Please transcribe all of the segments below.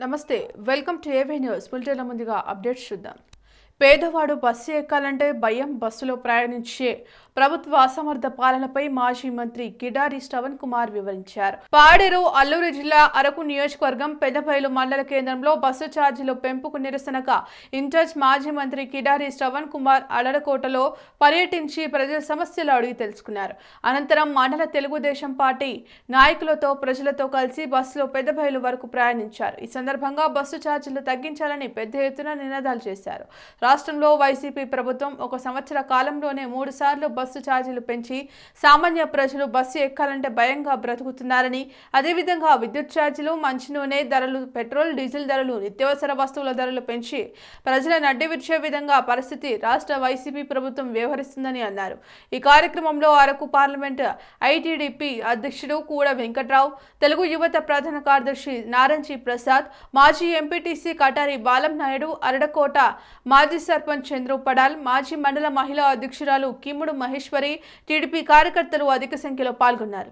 నమస్తే welcome to AV news బులెటిన్ల ముందుగా updates చూద్దాం. పేదవాడు బస్సు ఎక్కాలంటే భయం. బస్సులో ప్రయాణించే ప్రభుత్వ అసమర్థ పాలనపై మాజీ మంత్రి కిడారి శ్రవణ్ కుమార్ వివరించారు. పాడేరు అల్లూరు జిల్లా అరకు నియోజకవర్గం పెద్దపల్లి మండల కేంద్రంలో బస్సు ఛార్జీల పెంపుకు నిరసనగా ఇన్ఛార్జ్ మాజీ మంత్రి కిడారి శ్రవణ్ కుమార్ అలడకోటలో పర్యటించి ప్రజల సమస్యలు అడిగి తెలుసుకున్నారు. అనంతరం మండల తెలుగుదేశం పార్టీ నాయకులతో ప్రజలతో కలిసి బస్సులో పెద్దపల్లి వరకు ప్రయాణించారు. ఈ సందర్భంగా బస్సు ఛార్జీలు తగ్గించాలని పెద్ద ఎత్తున నినాదాలు చేశారు. రాష్ట్రంలో వైసీపీ ప్రభుత్వం 1 సంవత్సర కాలంలోనే 3 సార్లు బస్సు ఛార్జీలు పెంచి సామాన్య ప్రజలు బస్సు ఎక్కాలంటే భయంగా బ్రతుకుతున్నారని, అదేవిధంగా విద్యుత్ ఛార్జీలు, మంచి నూనె ధరలు, పెట్రోల్ డీజిల్ ధరలు, నిత్యావసర వస్తువుల ధరలు పెంచి ప్రజలను అడ్డవిచ్చే విధంగా పరిస్థితి రాష్ట్ర వైసీపీ ప్రభుత్వం వ్యవహరిస్తుందని అన్నారు. ఈ కార్యక్రమంలో అరకు పార్లమెంట్ ఐటీడీపీ అధ్యక్షుడు కూడ వెంకట్రావు, తెలుగు యువత ప్రధాన కార్యదర్శి నారంజీ ప్రసాద్, మాజీ ఎంపీటీసీ కటారి బాలం నాయుడు, అరడకోట మాజీ సర్పంచ్ చంద్రు పడాల్, మాజీ మండల మహిళా అధ్యక్షురాలు కిమ్ముడు మహేశ్వరి, టీడీపీ కార్యకర్తలు అధిక సంఖ్యలో పాల్గొన్నారు.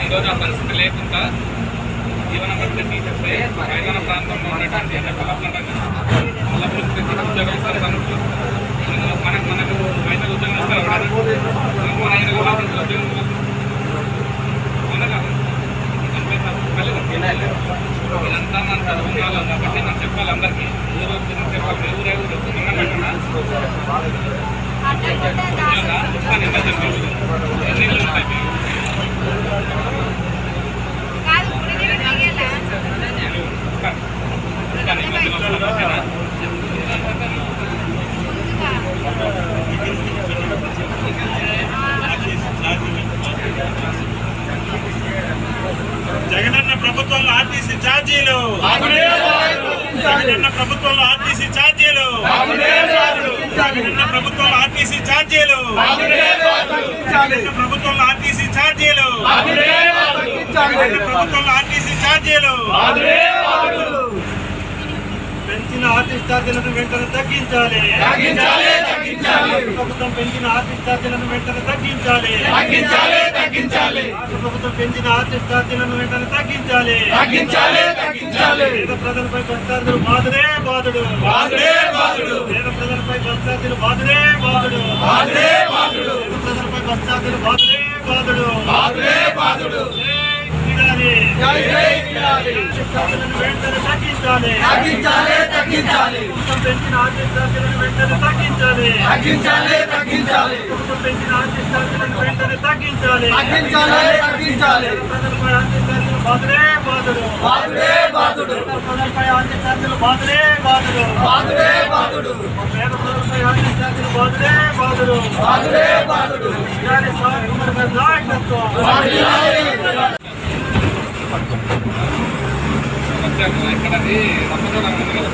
ఈరోజు ఆ పరిస్థితి లేకుండా జీవన భద్రత తీసేస్తే మైదాన ప్రాంతంలో ఉన్నటువంటి ఉద్యోగం మనకు మైదాన ఉద్యోగం ఇస్తారు. ఇదంతా మన చదువుకోవాలి కాబట్టి మనం చెప్పాలి అందరికీ. ఊరు చెప్పాలి, ఊరేగు చెప్తున్నా పెట్టినా ఎన్ని ఉంటాయి. జగనన్న ప్రభుత్వంలో ఆర్టీసీ ఛార్జీలు, జగనన్న ప్రభుత్వంలో ఆర్టీసీ ఛార్జీలు, జగనన్న ప్రభుత్వంలో ఆర్టీసీ ఛార్జీలు, జగనన్న ప్రభుత్వంలో ఆర్టీసీ ఛార్జీలు, జగనన్న ప్రభుత్వంలో ఆర్టీసీ ఛార్జీలు. పెంచిన ఆర్టీసీ ఛార్జీలను వెంటనే తగ్గించాలి. ప్రభుత్వం పెంచిన ఆర్టీసీ ఛార్జీలను వెంటనే తగ్గించాలి. ప్రభుత్వం పెంచిన ఆర్టీసీ ఛార్జీలను వెంటనే తగ్గించాలి. పేద ప్రజలపై బస్ ఛార్జీలు బాధుడే బాధుడు. పేద ప్రజలపై బస్ ఛార్జీలు బాధుడే బాధుడు. పేద ప్రజలపై బస్ ఛార్జీలు బాధుడే బాధుడు. కిడారి ఛార్జీలను వెంటనే తగ్గించాలి ప్రభుత్వం పెంచిన ఆర్టీసీ ఛార్జీలను వెంటనే తగ్గించాలి ప్రభుత్వం పెంచిన ఆర్టీసీ ఛార్జీలను వెంటనే తగ్గించాలి ప్రజలపై ఆర్టీసీ ఛార్జీలు బాధుడే ప్రజలపై ఆర్టీసీ ఛార్జీలు బాధుడే పేద ప్రజలపై ఆర్టీసీ ఛార్జీలు బాధుడే కిడారి శ్రవణ్ కుమార్ గారి నాయకత్వం వచ్చాము ఇక్కడది రమ్మదూరం ఉంది కదా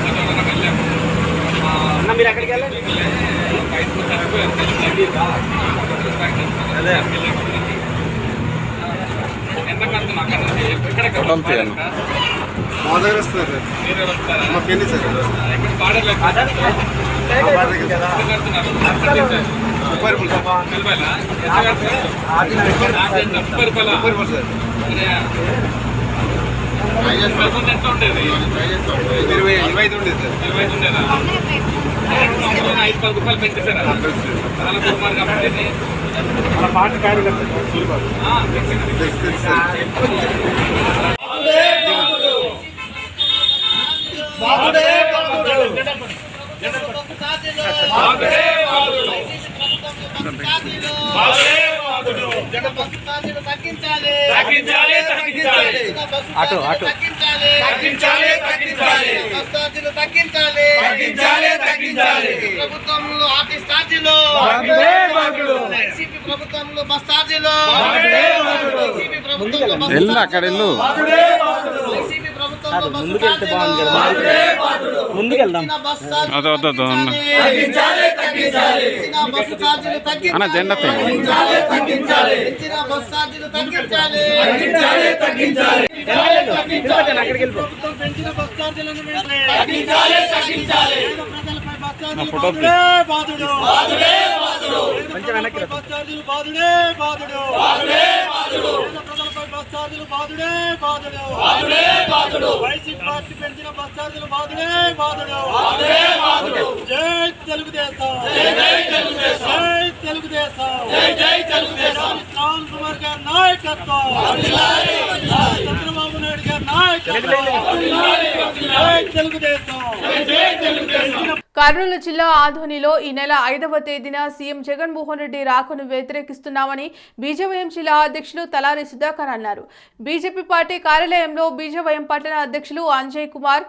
రమ్మదూరం వెళ్ళాము మీరు ఎక్కడికి వెళ్ళండి బయటకు చనిపోయారు ఎంత కడుతున్నా అక్కడ నుంచి ఎక్కడికి మా దగ్గర వస్తున్నారు మీరు వస్తారా మా పెళ్లి సార్ ఇక్కడ బార్డర్లో కడుతున్నారు 30 రూపాయలు సార్ ఎంత ఉండేది 25 ఉండేది సార్ 25 ఉండేదా 5-10 రూపాయలు పెంచేసారా చాలా కుమార్ కాబట్టి మన పార్టీ కార్యకర్త తెలుసు సార్ ప్రభుత్వంలో ఆర్టీసీ ఛార్జీలు వైసీపీ ప్రభుత్వంలో బస్ ఛార్జీలు వైసీపీ ప్రభుత్వంలో అక్కడ వెళ్ళు వైసీపీ ప్రభుత్వంలో బస్ ఛార్జీలు ముందుకెళ్దాం బస్ ఛార్జీలు తగ్గించాలి జెండా బస్ ఛార్జీలు తగ్గించాలి ప్రభుత్వం పెంచిన బస్ ఛార్జీలను తగ్గించాలి ప్రజలపై బస్ ఛార్జీలు బాధుడు బస్ ఛార్జీలు ప్రజలపై బస్ ఛార్జీలు బాధుడు వైసీపీ పార్టీ పెంచిన బస్ ఛార్జీలు బాధుడు జై తెలుగుదేశం శ్రవణ్ కుమార్ గారి నాయకత్వం చంద్రబాబు నాయుడు గారి నాయకత్వం జై తెలుగుదేశం కర్నూలు జిల్లా ఆదోనిలో ఈ నెల 5వ తేదీన సీఎం జగన్మోహన్ రెడ్డి రాకను వ్యతిరేకిస్తున్నామని బీజేవైఎం జిల్లా అధ్యక్షులు తలారి సుధాకర్ అన్నారు. బీజేపీ పార్టీ కార్యాలయంలో బీజేవైఎం పట్టణ అధ్యక్షులు అంజయ్ కుమార్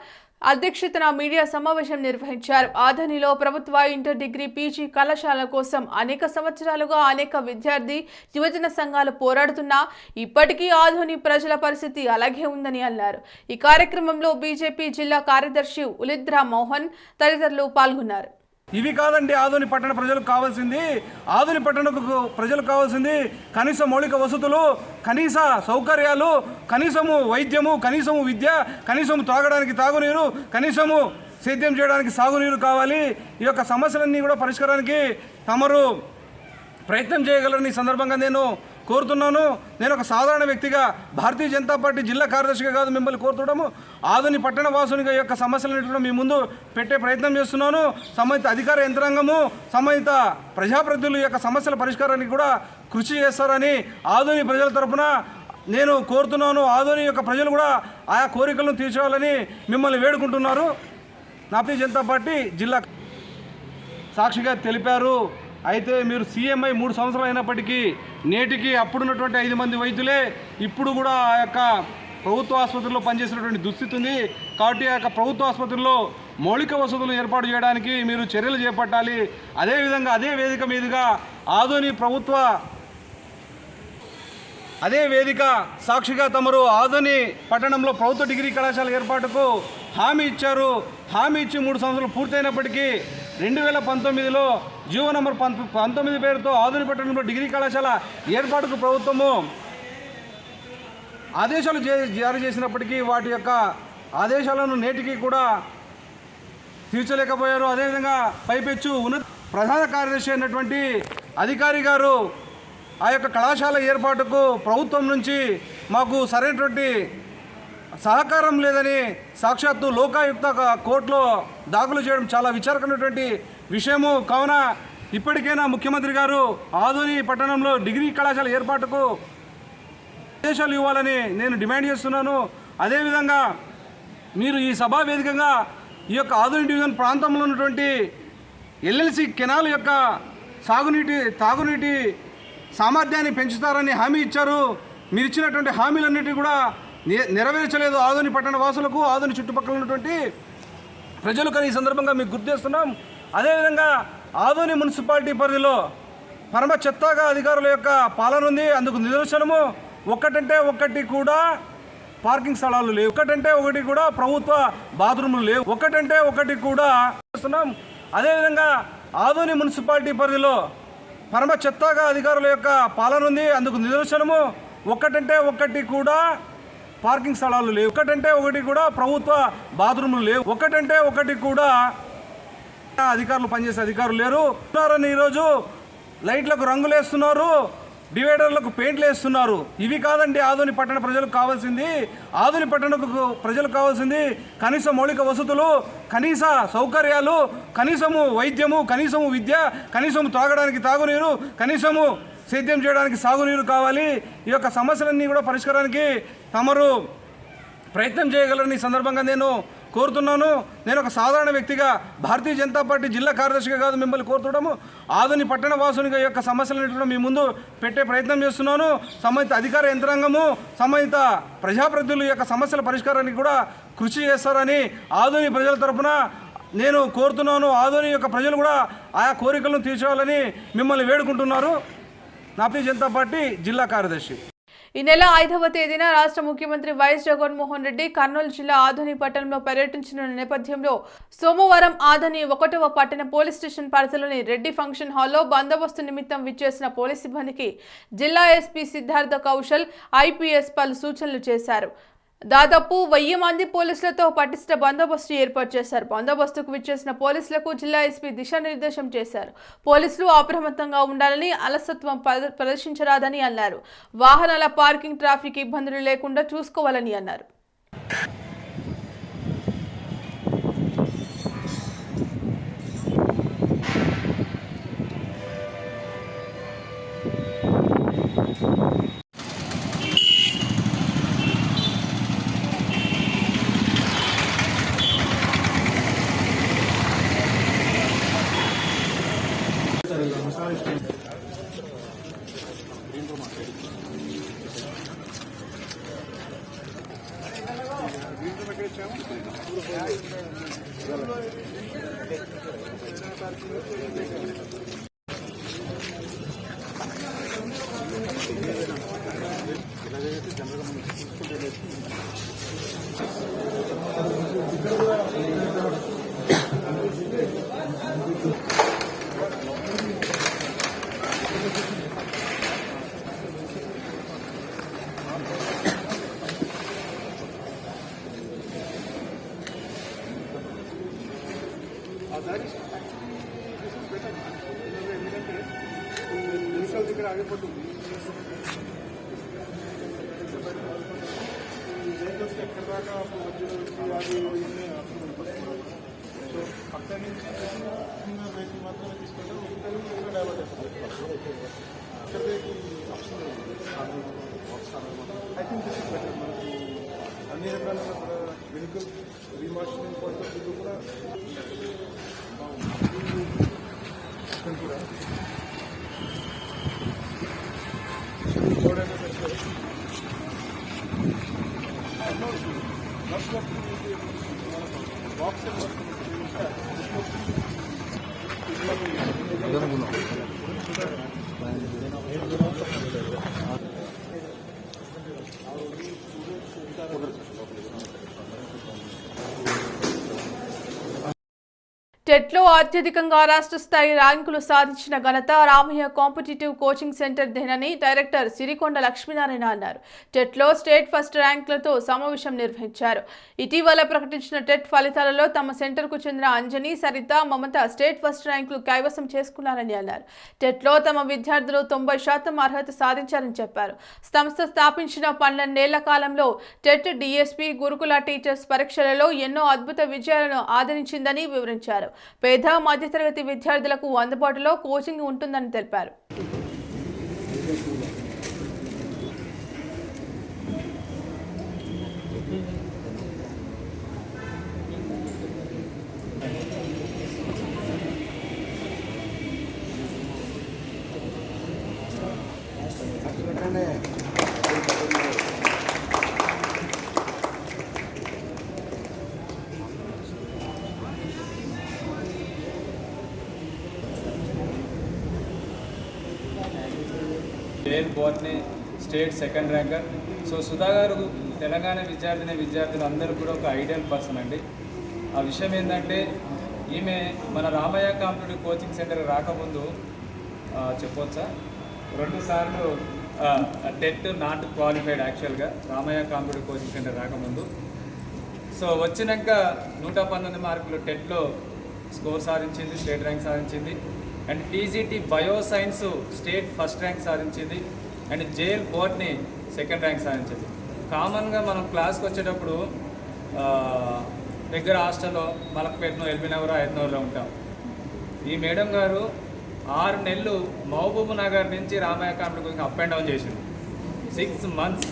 అధ్యక్షతన మీడియా సమావేశం నిర్వహించారు. ఆదోనిలో ప్రభుత్వ ఇంటర్ డిగ్రీ పీజీ కళాశాల కోసం అనేక సంవత్సరాలుగా అనేక విద్యార్థి యువజన సంఘాలు పోరాడుతున్నా ఇప్పటికీ ఆదోని ప్రజల పరిస్థితి అలాగే ఉందని అన్నారు. ఈ కార్యక్రమంలో బీజేపీ జిల్లా కార్యదర్శి ఉలిద్రా మోహన్ తదితరులు పాల్గొన్నారు. ఇవి కాదండి ఆదోని పట్టణ ప్రజలకు కావాల్సింది. ఆదోని పట్టణకు ప్రజలకు కావాల్సింది కనీస మౌలిక వసతులు, కనీస సౌకర్యాలు, కనీసము వైద్యము, కనీసము విద్య, కనీసము తాగడానికి తాగునీరు, కనీసము సేద్యం చేయడానికి సాగునీరు కావాలి. ఈ యొక్క సమస్యలన్నీ కూడా పరిష్కారానికి తమరు ప్రయత్నం చేయగలరని ఈ సందర్భంగా నేను కోరుతున్నాను. నేను ఒక సాధారణ వ్యక్తిగా భారతీయ జనతా పార్టీ జిల్లా కార్యదర్శిగా కాదు మిమ్మల్ని కోరుతున్నాము. ఆదోని పట్టణ వాసునిగా యొక్క సమస్యలన్నింటి కూడా మీ ముందు పెట్టే ప్రయత్నం చేస్తున్నాను. సంబంధిత అధికార యంత్రాంగము, సంబంధిత ప్రజాప్రతినిధుల యొక్క సమస్యల పరిష్కారానికి కూడా కృషి చేస్తారని ఆదోని ప్రజల తరఫున నేను కోరుతున్నాను. ఆదోని యొక్క ప్రజలు కూడా ఆయా కోరికలను తీర్చాలని మిమ్మల్ని వేడుకుంటున్నారు. భారతీయ జనతా పార్టీ జిల్లా సాక్షిగా తెలిపారు. అయితే మీరు సీఎంఐ 3 సంవత్సరాలు అయినప్పటికీ నేటికి అప్పుడున్నటువంటి 5 మంది వైద్యులే ఇప్పుడు కూడా ఆ యొక్క ప్రభుత్వ ఆసుపత్రిలో పనిచేసినటువంటి దుస్థితి ఉంది. కాబట్టి ఆ యొక్క ప్రభుత్వ ఆసుపత్రుల్లో మౌలిక వసతులు ఏర్పాటు చేయడానికి మీరు చర్యలు చేపట్టాలి. అదేవిధంగా అదే వేదిక మీదుగా ఆదోని ప్రభుత్వ అదే వేదిక సాక్షిగా తమరు ఆదోని పట్టణంలో ప్రభుత్వ డిగ్రీ కళాశాల ఏర్పాటుకు హామీ ఇచ్చారు. హామీ ఇచ్చి 3 సంవత్సరాలు పూర్తయినప్పటికీ 2019లో జీవో నంబర్ 19 పేరుతో ఆదోని పట్టణంలో డిగ్రీ కళాశాల ఏర్పాటుకు ప్రభుత్వము ఆదేశాలు జారీ చేసినప్పటికీ వాటి యొక్క ఆదేశాలను నేటికి కూడా తీర్చలేకపోయారు. అదేవిధంగా పైపెచ్చు ఉన్నత ప్రధాన కార్యదర్శి అయినటువంటి అధికారి గారు ఆ యొక్క కళాశాల ఏర్పాటుకు ప్రభుత్వం నుంచి మాకు సరైనటువంటి సహకారం లేదని సాక్షాత్తు లోకాయుక్త కోర్టులో దాఖలు చేయడం చాలా విచారకరమైనటువంటి విషయము. కావున ఇప్పటికైనా ముఖ్యమంత్రి గారు ఆదోని పట్టణంలో డిగ్రీ కళాశాల ఏర్పాటుకు ఆదేశాలు ఇవ్వాలని నేను డిమాండ్ చేస్తున్నాను. అదేవిధంగా మీరు ఈ సభా వేదికగా ఈ యొక్క ఆదోని డివిజన్ ప్రాంతంలో ఉన్నటువంటి ఎల్ఎల్సి కెనాల్ యొక్క తాగునీటి సామర్థ్యాన్ని పెంచుతారని హామీ ఇచ్చారు. మీరు ఇచ్చినటువంటి హామీలన్నిటినీ కూడా నెరవేర్చలేదు ఆదోని పట్టణ వాసులకు, ఆదోని చుట్టుపక్కల ఉన్నటువంటి ప్రజలకు ఈ సందర్భంగా మీకు గుర్తు చేస్తున్నాం. అదేవిధంగా ఆదోని మున్సిపాలిటీ పరిధిలో పరమ చెత్తగా అధికారుల యొక్క పాలన ఉంది. అందుకు నిదర్శనము ఒక్కటంటే ఒక్కటి కూడా పార్కింగ్ స్థలాలు లేవు, ఒకటంటే ఒకటి కూడా ప్రభుత్వ బాత్రూములు లేవు, ఒకటంటే ఒకటి కూడా చేస్తున్నాం. అదేవిధంగా ఆదోని మున్సిపాలిటీ పరిధిలో పరమ చెత్తగా అధికారుల యొక్క పాలన ఉంది. అందుకు నిదర్శనము ఒక్కటంటే ఒకటి కూడా పార్కింగ్ స్థలాలు లేవు, ఒకటంటే ఒకటి కూడా ప్రభుత్వ బాత్రూములు లేవు, ఒకటంటే ఒకటి కూడా అధికారులు పనిచేసే అధికారులు లేరు. ఈరోజు లైట్లకు రంగులు వేస్తున్నారు, డివైడర్లకు పెయింట్లు వేస్తున్నారు. ఇవి కాదండి ఆదోని పట్టణ ప్రజలకు కావాల్సింది. ఆదోని పట్టణకు ప్రజలకు కావాల్సింది కనీస మౌలిక వసతులు, కనీస సౌకర్యాలు, కనీసము వైద్యము, కనీసము విద్య, కనీసము తాగడానికి తాగునీరు, కనీసము సేద్యం చేయడానికి సాగునీరు కావాలి. ఈ యొక్క సమస్యలన్నీ కూడా పరిష్కారానికి తమరు ప్రయత్నం చేయగలరని ఈ సందర్భంగా నేను కోరుతున్నాను. నేను ఒక సాధారణ వ్యక్తిగా భారతీయ జనతా పార్టీ జిల్లా కార్యదర్శిగా కాదు మిమ్మల్ని కోరుతున్నాము. ఆదోని పట్టణ వాసునిగా యొక్క సమస్యలన్నింటినీ కూడా మీ ముందు పెట్టే ప్రయత్నం చేస్తున్నాను. సంబంధిత అధికార యంత్రాంగము, సంబంధిత ప్రజాప్రతినిధుల యొక్క సమస్యల పరిష్కారానికి కూడా కృషి చేస్తారని ఆదోని ప్రజల తరఫున నేను కోరుతున్నాను. ఆదోని యొక్క ప్రజలు కూడా ఆయా కోరికలను తీర్చాలని మిమ్మల్ని వేడుకుంటున్నారు. భారతీయ జనతా పార్టీ జిల్లా కార్యదర్శి. ఈ నెల 5వ తేదీన రాష్ట్ర ముఖ్యమంత్రి వైఎస్ జగన్మోహన్ రెడ్డి కర్నూలు జిల్లా ఆదోని పట్టణంలో పర్యటించిన నేపథ్యంలో సోమవారం ఆదోని 1వ పట్టణ పోలీస్ స్టేషన్ పరిధిలోని రెడ్డి ఫంక్షన్ హాల్లో బందోబస్తు నిమిత్తం విచ్చేసిన పోలీస్ సిబ్బందికి జిల్లా ఎస్పీ సిద్ధార్థ కౌశల్ ఐపీఎస్ పలు సూచనలు చేశారు. దాదాపు 1000 మంది పోలీసులతో పటిష్ట బందోబస్తు ఏర్పాటు చేశారు. బందోబస్తుకు విచ్చేసిన పోలీసులకు జిల్లా ఎస్పీ దిశానిర్దేశం చేశారు. పోలీసులు అప్రమత్తంగా ఉండాలని, అలసత్వం ప్రదర్శించరాదని అన్నారు. వాహనాల పార్కింగ్, ట్రాఫిక్ ఇబ్బందులు లేకుండా చూసుకోవాలని అన్నారు. అన్ని రకాల vehicle remarshalling point of view కూడా టెట్లో అత్యధికంగా రాష్ట్ర స్థాయి ర్యాంకులు సాధించిన ఘనత రామయ్య కాంపిటేటివ్ కోచింగ్ సెంటర్ దేనని డైరెక్టర్ సిరికొండ లక్ష్మీనారాయణ అన్నారు. టెట్లో స్టేట్ ఫస్ట్ ర్యాంకులతో సమావేశం నిర్వహించారు. ఇటీవల ప్రకటించిన టెట్ ఫలితాలలో తమ సెంటర్కు చెందిన అంజని, సరిత, మమత స్టేట్ ఫస్ట్ ర్యాంకులు కైవసం చేసుకున్నారని అన్నారు. టెట్లో తమ విద్యార్థులు 90% అర్హత సాధించారని చెప్పారు. సంస్థ స్థాపించిన 12 ఏళ్ల కాలంలో టెట్, డిఎస్పీ, గురుకుల టీచర్స్ పరీక్షలలో ఎన్నో అద్భుత విజయాలను ఆదరించిందని వివరించారు. పేద, మధ్యతరగతి విద్యార్థులకు అందుబాటులో కోచింగ్ ఉంటుందని తెలిపారు. జేఎల్ బోర్ని state second ranker. So Sudha garu Telangana విద్యార్థులు అందరూ కూడా ఒక ఐడియల్ పర్సన్ అండి. ఆ విషయం ఏంటంటే ఈమె మన రామయ్య కాంపిటేటివ్ కోచింగ్ సెంటర్ రాకముందు చెప్పవచ్చా 2 సార్లు టెట్ నాట్ క్వాలిఫైడ్ యాక్చువల్గా రామయ్య కాంపిటేటివ్ కోచింగ్ సెంటర్ రాకముందు. సో వచ్చినాక 119 మార్కులు టెట్లో స్కోర్ సాధించింది, స్టేట్ ర్యాంక్ సాధించింది. And TGT bio science state first rank సాధించింది. అండ్ జేఎల్ బోర్డ్ని సెకండ్ ర్యాంక్ సాధించింది. కామన్గా మనం క్లాస్కి వచ్చేటప్పుడు దగ్గర హాస్టల్లో మలక్పేటనో ఎల్బీనగర్ హైదరాబాద్లో ఉంటాం. ఈ మేడం గారు 6 నెలలు మహబూబ్ నగర్ నుంచి Ramaiah competitive up and down చేసింది. 6 months.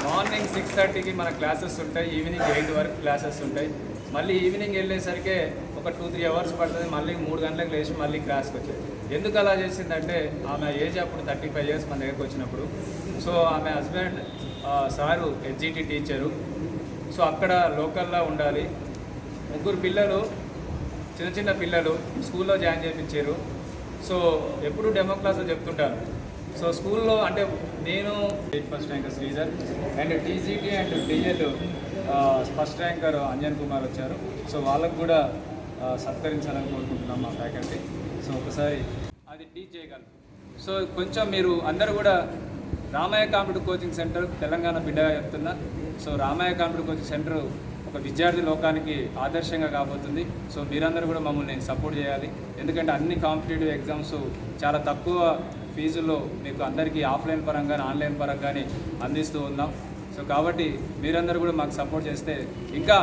మార్నింగ్ 6:30కి మన క్లాసెస్ ఉంటాయి, ఈవినింగ్ 8 వరకు క్లాసెస్ ఉంటాయి. మళ్ళీ ఈవినింగ్ వెళ్ళేసరికి ఒక 2-3 అవర్స్ పడుతుంది. మళ్ళీ 3 గంటలకు లేచి మళ్ళీ క్లాస్కి వచ్చేది. ఎందుకు అలా చేసిందంటే ఆమె ఏజ్ అప్పుడు 35 years మన దగ్గరకు వచ్చినప్పుడు. సో ఆమె husband sir HGT teacher. So అక్కడ లోకల్లో ఉండాలి. 3 పిల్లలు, చిన్న పిల్లలు స్కూల్లో జాయిన్ చేయించారు. సో ఎప్పుడు డెమో క్లాసులు చెప్తుంటాను. సో స్కూల్లో అంటే నేను first ranker Sridhar and TGT and DL first ranker Anjan Kumar వచ్చారు. సో వాళ్ళకు కూడా సత్కరించాలని కోరుకుంటున్నాం మా ఫ్యాకల్టీ. సో ఒకసారి అది టీచ్ చేయగలరు. సో కొంచెం మీరు అందరూ కూడా Ramaiah competitive coaching centre Telangana బిడ్డగా చెప్తున్నా. So Ramaiah competitive coaching centre ఒక విద్యార్థి లోకానికి ఆదర్శంగా కాబోతుంది. సో మీరందరూ కూడా మమ్మల్ని సపోర్ట్ చేయాలి. ఎందుకంటే అన్ని కాంపిటేటివ్ ఎగ్జామ్స్ చాలా తక్కువ ఫీజుల్లో మీకు అందరికీ ఆఫ్లైన్ పరంగా ఆన్లైన్ పరంగానే అందిస్తూ ఉన్నాం. సో కాబట్టి మీరందరూ కూడా మాకు సపోర్ట్ చేస్తే ఇంకా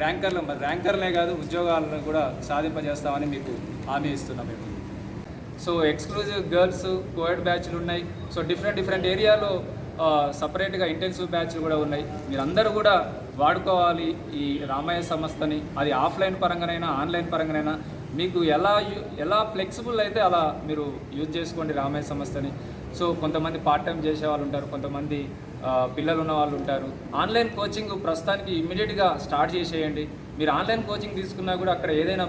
ర్యాంకర్లే కాదు ఉద్యోగాలను కూడా సాధింపజేస్తామని మీకు హామీ ఇస్తున్నాం మేము. సో ఎక్స్క్లూజివ్ గర్ల్స్ కోఎడ్ బ్యాచ్లు ఉన్నాయి. సో డిఫరెంట్ ఏరియాలో సపరేట్గా ఇంటెన్సివ్ బ్యాచ్లు కూడా ఉన్నాయి. మీరందరూ కూడా వాడుకోవాలి ఈ రామయ్య సంస్థని. అది ఆఫ్లైన్ పరంగానైనా ఆన్లైన్ పరంగానైనా మీకు ఎలా ఫ్లెక్సిబుల్ అయితే అలా మీరు యూజ్ చేసుకోండి రామయ్య సంస్థని. సో కొంతమంది పార్ట్ టైం చేసే వాళ్ళు ఉంటారు, కొంతమంది పిల్లలు ఉన్న వాళ్ళు ఉంటారు. ఆన్లైన్ కోచింగ్ ప్రస్తుతానికి ఇమ్మీడియట్గా స్టార్ట్ చేసేయండి. మీరు ఆన్లైన్ కోచింగ్ తీసుకున్నా కూడా అక్కడ ఏదైనా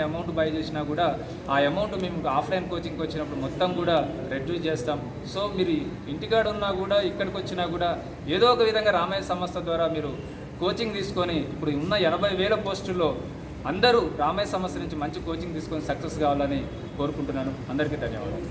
అమౌంట్ బై చేసినా కూడా ఆ అమౌంట్ మేము ఆఫ్లైన్ కోచింగ్కి వచ్చినప్పుడు మొత్తం కూడా రెడ్యూస్ చేస్తాం. సో మీరు ఇంటికాడ ఉన్నా కూడా ఇక్కడికి వచ్చినా కూడా ఏదో ఒక విధంగా రామయ్య సంస్థ ద్వారా మీరు కోచింగ్ తీసుకొని ఇప్పుడు ఉన్న 80,000 పోస్టుల్లో అందరూ రామయ్య సంస్థ నుంచి మంచి కోచింగ్ తీసుకొని సక్సెస్ కావాలని కోరుకుంటున్నాను. అందరికీ ధన్యవాదాలు.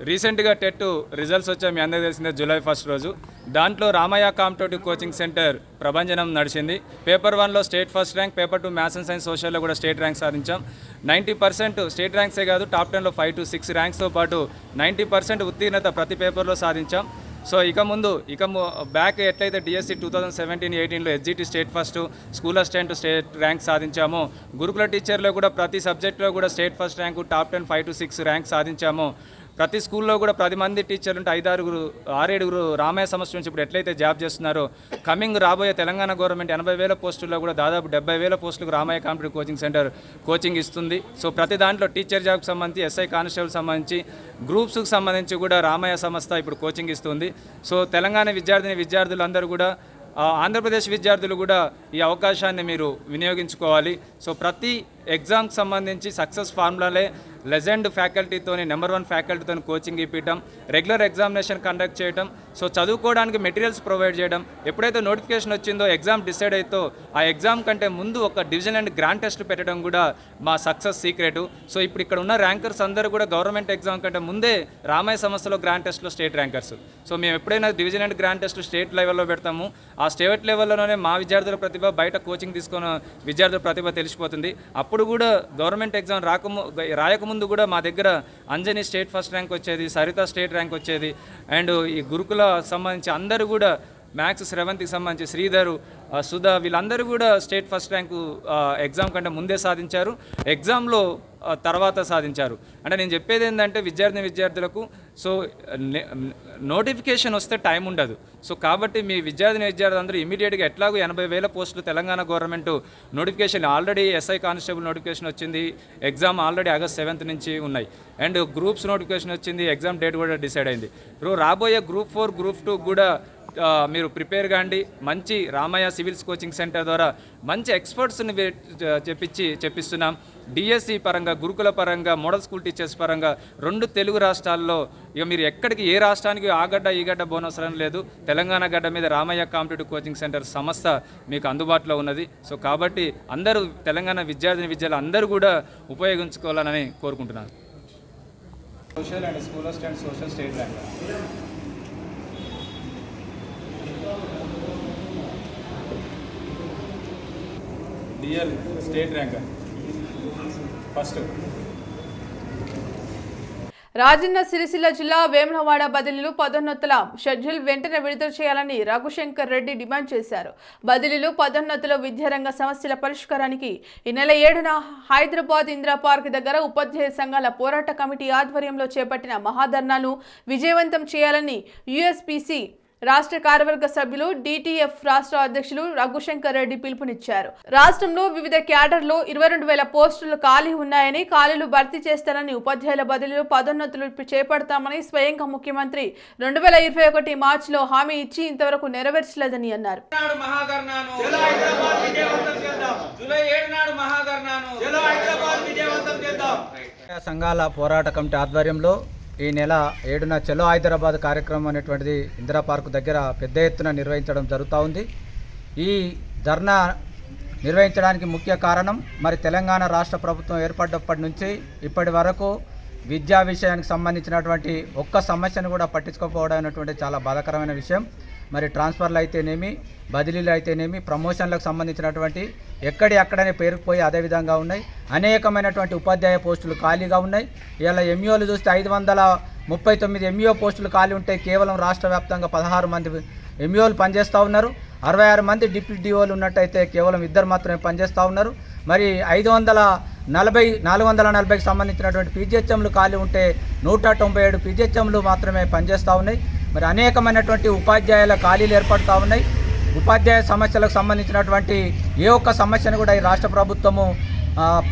రీసెంట్గా టెట్ రిజల్ట్స్ వచ్చాయి, మీ అందరికీ తెలిసిందే, July 1st రోజు. దాంట్లో రామయ్య కాంపిటేటివ్ కోచింగ్ సెంటర్ ప్రభంజనం నడిచింది. పేపర్ 1లో state first rank, paper 2 maths and science సోషల్లో కూడా స్టేట్ ర్యాంక్ సాధించాం. 90% స్టేట్ ర్యాంక్సే కాదు, టాప్ 10లో 5 to 6 ర్యాంక్స్తో పాటు 90% ఉత్తీర్ణత ప్రతి పేపర్లో సాధించాం. సో ఇక బ్యాక్ ఎట్లయితే డిఎస్సి 2017-18లో HGT state first, school assistant state rank సాధించాము. గురుకుల టీచర్లో కూడా ప్రతి సబ్జెక్ట్లో కూడా state first rank, top 10 5 to 6 rank సాధించాము. ప్రతి స్కూల్లో కూడా 10 మంది టీచర్లు ఉంటే 6-7 రామయ్య సంస్థ నుంచి ఇప్పుడు ఎట్లయితే జాబ్ చేస్తున్నారో రాబోయే తెలంగాణ గవర్నమెంట్ 80,000 పోస్టుల్లో కూడా దాదాపు 70,000 పోస్టులకు Ramaiah competitive coaching centre coaching ఇస్తుంది. సో ప్రతి దాంట్లో టీచర్ జాబ్కి సంబంధించి, ఎస్ఐ కానిస్టేబుల్ సంబంధించి, గ్రూప్స్కి సంబంధించి కూడా రామయ్య సంస్థ ఇప్పుడు కోచింగ్ ఇస్తుంది. సో తెలంగాణ విద్యార్థులందరూ కూడా, ఆంధ్రప్రదేశ్ విద్యార్థులు కూడా ఈ అవకాశాన్ని మీరు వినియోగించుకోవాలి. సో ప్రతి ఎగ్జామ్కి సంబంధించి సక్సెస్ ఫార్ములాలే లెజెండ్ ఫ్యాకల్టీతోని, నెంబర్ 1 ఫ్యాకల్టీతో కోచింగ్ ఇప్పించడం, రెగ్యులర్ ఎగ్జామినేషన్ కండక్ట్ చేయడం, సో చదువుకోవడానికి మెటీరియల్స్ ప్రొవైడ్ చేయడం. ఎప్పుడైతే నోటిఫికేషన్ వచ్చిందో, ఎగ్జామ్ డిసైడ్ అవుతో ఆ ఎగ్జామ్ కంటే ముందు ఒక డివిజన్ అండ్ గ్రాండ్ టెస్ట్ పెట్టడం కూడా మా సక్సెస్ సీక్రెట్. సో ఇప్పుడు ఇక్కడ ఉన్న ర్యాంకర్స్ అందరూ కూడా గవర్నమెంట్ ఎగ్జామ్ కంటే ముందే రామయ్య సంస్థలో గ్రాండ్ టెస్ట్లో స్టేట్ ర్యాంకర్స్. సో మేము ఎప్పుడైనా division and grand test state లెవెల్లో పెడతాము. ఆ స్టేట్ లెవెల్లోనే మా విద్యార్థుల ప్రతిభ, బయట కోచింగ్ తీసుకున్న విద్యార్థుల ప్రతిభ తెలిసిపోతుంది. అప్పుడు కూడా గవర్నమెంట్ ఎగ్జామ్ రాయకముందు కూడా మా దగ్గర అంజని స్టేట్ ఫస్ట్ ర్యాంక్ వచ్చేది, సరిత స్టేట్ ర్యాంక్ వచ్చేది. అండ్ ఈ గురుకుల సంబంధించి అందరూ కూడా మ్యాథ్స్ శ్రవంతికి సంబంధించి శ్రీధరు, సుధా వీళ్ళందరూ కూడా స్టేట్ ఫస్ట్ ర్యాంకు ఎగ్జామ్ కంటే ముందే సాధించారు. ఎగ్జామ్లో తర్వాత సాధించారు. అంటే నేను చెప్పేది ఏంటంటే విద్యార్థులకు సో నోటిఫికేషన్ వస్తే టైం ఉండదు. సో కాబట్టి మీ విద్యార్థులందరూ ఇమీడియట్గా ఎట్లాగో 80,000 పోస్టులు Telangana government notification already SI constable notification వచ్చింది, ఎగ్జామ్ ఆల్రెడీ ఆగస్ట్ 7th నుంచి ఉన్నాయి, అండ్ గ్రూప్స్ నోటిఫికేషన్ వచ్చింది, ఎగ్జామ్ డేట్ కూడా డిసైడ్ అయింది. ఇప్పుడు రాబోయే గ్రూప్ 4 గ్రూప్ 2 కూడా మీరు ప్రిపేర్ కాండి. మంచి రామయ్య సివిల్స్ కోచింగ్ సెంటర్ ద్వారా మంచి ఎక్స్పర్ట్స్ని చెప్పిస్తున్నాం. డిఎస్సి పరంగా, గురుకుల పరంగా, మోడల్ స్కూల్ టీచర్స్ పరంగా 2 తెలుగు రాష్ట్రాల్లో ఇక మీరు ఎక్కడికి ఏ రాష్ట్రానికి ఆ గడ్డ ఈ గడ్డ బోనవసరం లేదు. తెలంగాణ గడ్డ మీద రామయ్య కాంపిటేటివ్ కోచింగ్ సెంటర్ సంస్థ మీకు అందుబాటులో ఉన్నది. సో కాబట్టి అందరూ తెలంగాణ విద్యార్థులు అందరూ కూడా ఉపయోగించుకోవాలని కోరుకుంటున్నాను. Social and school and social state rank DL state rank first. Rajanna Sircilla జిల్లా వేములవాడ బదిలీలు పదోన్నతుల షెడ్యూల్ వెంటనే విడుదల చేయాలని రఘుశంకర్ రెడ్డి డిమాండ్ చేశారు. బదిలీలు పదోన్నతుల విద్యారంగ సమస్యల పరిష్కారానికి ఈ నెల 7న హైదరాబాద్ ఇందిరా పార్క్ దగ్గర ఉపాధ్యాయ సంఘాల పోరాట కమిటీ ఆధ్వర్యంలో చేపట్టిన మహాధర్నాను విజయవంతం చేయాలని యూఎస్పీసీ రాష్ట్ర కార్యవర్గ సభ్యులు డిటిఎఫ్ రాష్ట్ర అధ్యక్షులు రఘుశంకర్ రెడ్డి పిలుపునిచ్చారు. రాష్ట్రంలో వివిధ క్యాడర్లో 22,000 పోస్టులు ఖాళీ ఉన్నాయని, ఖాళీలు భర్తీ చేస్తారని, ఉపాధ్యాయుల బదిలీలు పదోన్నతులు చేపడతామని స్వయంగా ముఖ్యమంత్రి 2021 మార్చిలో హామీ ఇచ్చి ఇంతవరకు నెరవేర్చలేదని అన్నారు. సంఘాల పోరాట కమిటీ ఆధ్వర్యంలో ఈ నెల 7న చలో హైదరాబాద్ కార్యక్రమం అనేటువంటిది ఇందిరా పార్కు దగ్గర పెద్ద ఎత్తున నిర్వహించడం జరుగుతూ ఉంది. ఈ ధర్నా నిర్వహించడానికి ముఖ్య కారణం మరి తెలంగాణ రాష్ట్ర ప్రభుత్వం ఏర్పడ్డప్పటి నుంచి ఇప్పటి వరకు విద్యా విషయానికి సంబంధించినటువంటి ఒక్క సమస్యను కూడా పట్టించుకోకపోవడం అనేటువంటి చాలా బాధాకరమైన విషయం. మరి ట్రాన్స్ఫర్లు అయితేనేమి, బదిలీలు అయితేనేమి, ప్రమోషన్లకు సంబంధించినటువంటి అక్కడనే పేరుకుపోయి అదేవిధంగా ఉన్నాయి. అనేకమైనటువంటి ఉపాధ్యాయ పోస్టులు ఖాళీగా ఉన్నాయి. ఇలా ఎంఈఓలు చూస్తే 539 ఎంఈఓ పోస్టులు ఖాళీ ఉంటాయి. కేవలం రాష్ట్ర వ్యాప్తంగా 16 మంది ఎంఈఓలు పనిచేస్తూ ఉన్నారు. 66 మంది డిప్యూటీ డిఓలు ఉన్నట్టయితే కేవలం 2 మాత్రమే పనిచేస్తూ ఉన్నారు. మరి 440కి సంబంధించినటువంటి పీజీహెచ్ఎంలు ఖాళీ ఉంటే 197 పీజీహెచ్ఎంలు మాత్రమే పనిచేస్తూ ఉన్నాయి. మరి అనేకమైనటువంటి ఉపాధ్యాయుల ఖాళీలు ఏర్పడుతూ ఉన్నాయి. ఉపాధ్యాయ సమస్యలకు సంబంధించినటువంటి ఏ ఒక్క సమస్యను కూడా ఈ రాష్ట్ర ప్రభుత్వము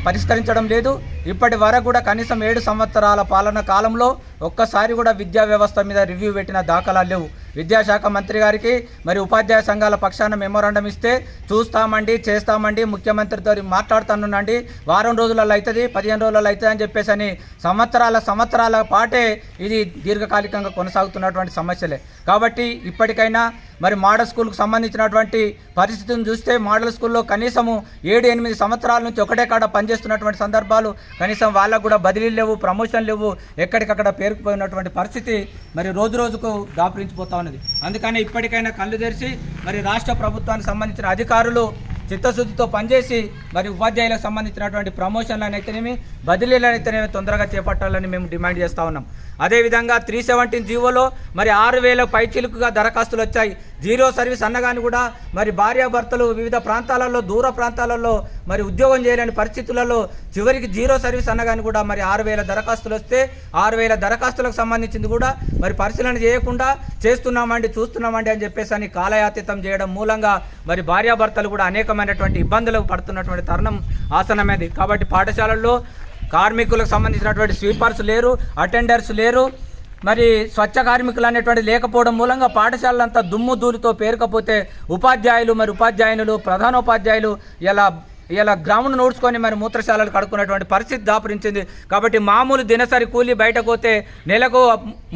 పరిష్కరించడం లేదు. ఇప్పటి వరకు కూడా కనీసం 7 సంవత్సరాల పాలన కాలంలో ఒక్కసారి కూడా విద్యా వ్యవస్థ మీద రివ్యూ పెట్టిన దాఖలాలు లేవు. విద్యాశాఖ మంత్రి గారికి మరి ఉపాధ్యాయ సంఘాల పక్షాన మెమోరాండం ఇస్తే చూస్తామండి, చేస్తామండి, ముఖ్యమంత్రితో మాట్లాడుతానుండి, వారం రోజులలో అవుతుంది, 15 రోజులలో అవుతుంది అని చెప్పేసి అని సంవత్సరాల పాటే ఇది దీర్ఘకాలికంగా కొనసాగుతున్నటువంటి సమస్యలే. కాబట్టి ఇప్పటికైనా మరి మోడల్ స్కూల్కి సంబంధించినటువంటి పరిస్థితిని చూస్తే మోడల్ స్కూల్లో కనీసము 7-8 సంవత్సరాల నుంచి ఒకటే కాడ పనిచేస్తున్నటువంటి సందర్భాలు, కనీసం వాళ్ళకు కూడా బదిలీలు లేవు, ప్రమోషన్ లేవు, ఎక్కడికక్కడ పేరుకుపోయినటువంటి పరిస్థితి మరి రోజు రోజుకు దాపురించిపోతా ఉన్నది. అందుకని ఇప్పటికైనా కళ్ళు తెరిచి మరి రాష్ట్ర ప్రభుత్వానికి సంబంధించిన అధికారులు చిత్తశుద్ధితో పనిచేసి మరి ఉపాధ్యాయులకు సంబంధించినటువంటి ప్రమోషన్లను అయితేనేమి, బదిలీలను అయితేనేమి తొందరగా చేపట్టాలని మేము డిమాండ్ చేస్తూ ఉన్నాం. అదేవిధంగా 317 జీవోలో మరి 6,000 పైచిలుకుగా దరఖాస్తులు వచ్చాయి. 0 సర్వీస్ అన్నగాని కూడా మరి భార్యాభర్తలు వివిధ ప్రాంతాలలో, దూర ప్రాంతాలలో మరి ఉద్యోగం చేయలేని పరిస్థితులలో చివరికి 0 సర్వీస్ అన్నగాని కూడా మరి 6,000 దరఖాస్తులు వస్తే 6,000 దరఖాస్తులకు సంబంధించింది కూడా మరి పరిశీలన చేయకుండా చూస్తున్నామండి అని చెప్పేసి అని కాలయాతీతం చేయడం మూలంగా మరి భార్యాభర్తలు కూడా అనేకమైనటువంటి ఇబ్బందులు పడుతున్నటువంటి తరుణం ఆసనమైంది. కాబట్టి పాఠశాలల్లో కార్మికులకు సంబంధించినటువంటి స్వీపర్స్ లేరు, అటెండర్స్ లేరు, మరి స్వచ్ఛ కార్మికులు అనేటువంటి లేకపోవడం మూలంగా పాఠశాలలంతా దుమ్ము ధూళితో పేరుకపోతే ఉపాధ్యాయులు మరి ఉపాధ్యాయునులు ప్రధానోపాధ్యాయులు ఇలా గ్రౌండ్ నోడ్చుకొని మరి మూత్రశాలలు కడుక్కున్నటువంటి పరిస్థితి దాపురించింది. కాబట్టి మామూలు దినసరి కూలీ బయటకు పోతే నెలకు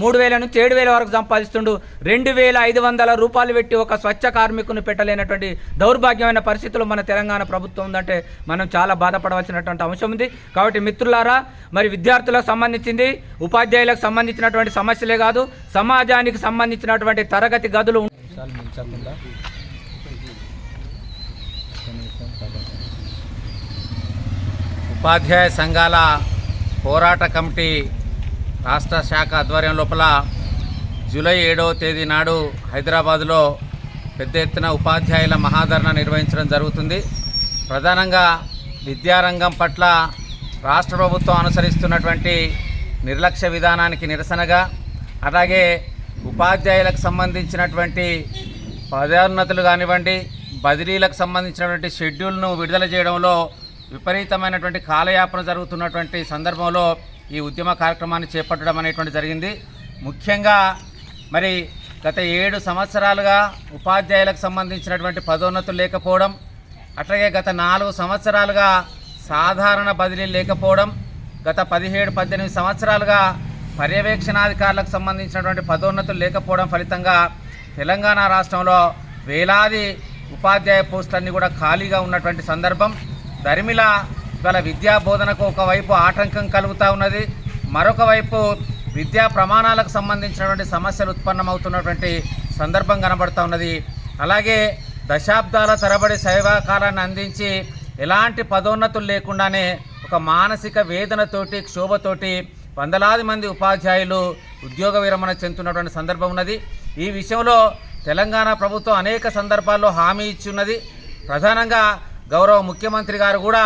3,000 నుంచి 7,000 వరకు సంపాదిస్తుండు. 2,500 రూపాయలు పెట్టి ఒక స్వచ్ఛ కార్మికుని పెట్టలేనటువంటి దౌర్భాగ్యమైన పరిస్థితులు మన తెలంగాణ ప్రభుత్వం ఉందంటే మనం చాలా బాధపడవలసినటువంటి అంశం ఉంది. కాబట్టి మిత్రులారా, మరి విద్యార్థులకు సంబంధించింది, ఉపాధ్యాయులకు సంబంధించినటువంటి సమస్యలే కాదు, సమాజానికి సంబంధించినటువంటి తరగతి గదులు ఉపాధ్యాయ సంఘాల పోరాట కమిటీ రాష్ట్ర శాఖ ఆధ్వర్యం లోపల జూలై 7వ తేదీ నాడు హైదరాబాదులో పెద్ద ఎత్తున ఉపాధ్యాయుల మహాధరణ నిర్వహించడం జరుగుతుంది. ప్రధానంగా విద్యారంగం పట్ల రాష్ట్ర ప్రభుత్వం అనుసరిస్తున్నటువంటి నిర్లక్ష్య విధానానికి నిరసనగా, అలాగే ఉపాధ్యాయులకు సంబంధించినటువంటి పదోన్నతులు కానివ్వండి, బదిలీలకు సంబంధించినటువంటి షెడ్యూల్ను విడుదల చేయడంలో విపరీతమైనటువంటి కాలయాపన జరుగుతున్నటువంటి సందర్భంలో ఈ ఉద్యమ కార్యక్రమాన్ని చేపట్టడం అనేటువంటి జరిగింది. ముఖ్యంగా మరి గత 7 సంవత్సరాలుగా ఉపాధ్యాయులకు సంబంధించినటువంటి పదోన్నతులు లేకపోవడం, అట్లాగే గత 4 సంవత్సరాలుగా సాధారణ బదిలీలు లేకపోవడం, గత 17-18 సంవత్సరాలుగా పర్యవేక్షణాధికారులకు సంబంధించినటువంటి పదోన్నతులు లేకపోవడం ఫలితంగా తెలంగాణ రాష్ట్రంలో వేలాది ఉపాధ్యాయ పోస్టులన్నీ కూడా ఖాళీగా ఉన్నటువంటి సందర్భం. దరిమిలా ఇవాళ విద్యా బోధనకు ఒకవైపు ఆటంకం కలుగుతూ ఉన్నది, మరొక వైపు విద్యా ప్రమాణాలకు సంబంధించినటువంటి సమస్యలు ఉత్పన్నమవుతున్నటువంటి సందర్భం కనబడుతూ ఉన్నది. అలాగే దశాబ్దాల తరబడి సేవాకాలాన్ని అందించి ఎలాంటి పదోన్నతులు లేకుండానే ఒక మానసిక వేదనతోటి, క్షోభతోటి వందలాది మంది ఉపాధ్యాయులు ఉద్యోగ విరమణ చెందుతున్నటువంటి సందర్భం ఉన్నది. ఈ విషయంలో తెలంగాణ ప్రభుత్వం అనేక సందర్భాల్లో హామీ ఇచ్చి ఉన్నది. ప్రధానంగా గౌరవ ముఖ్యమంత్రి గారు కూడా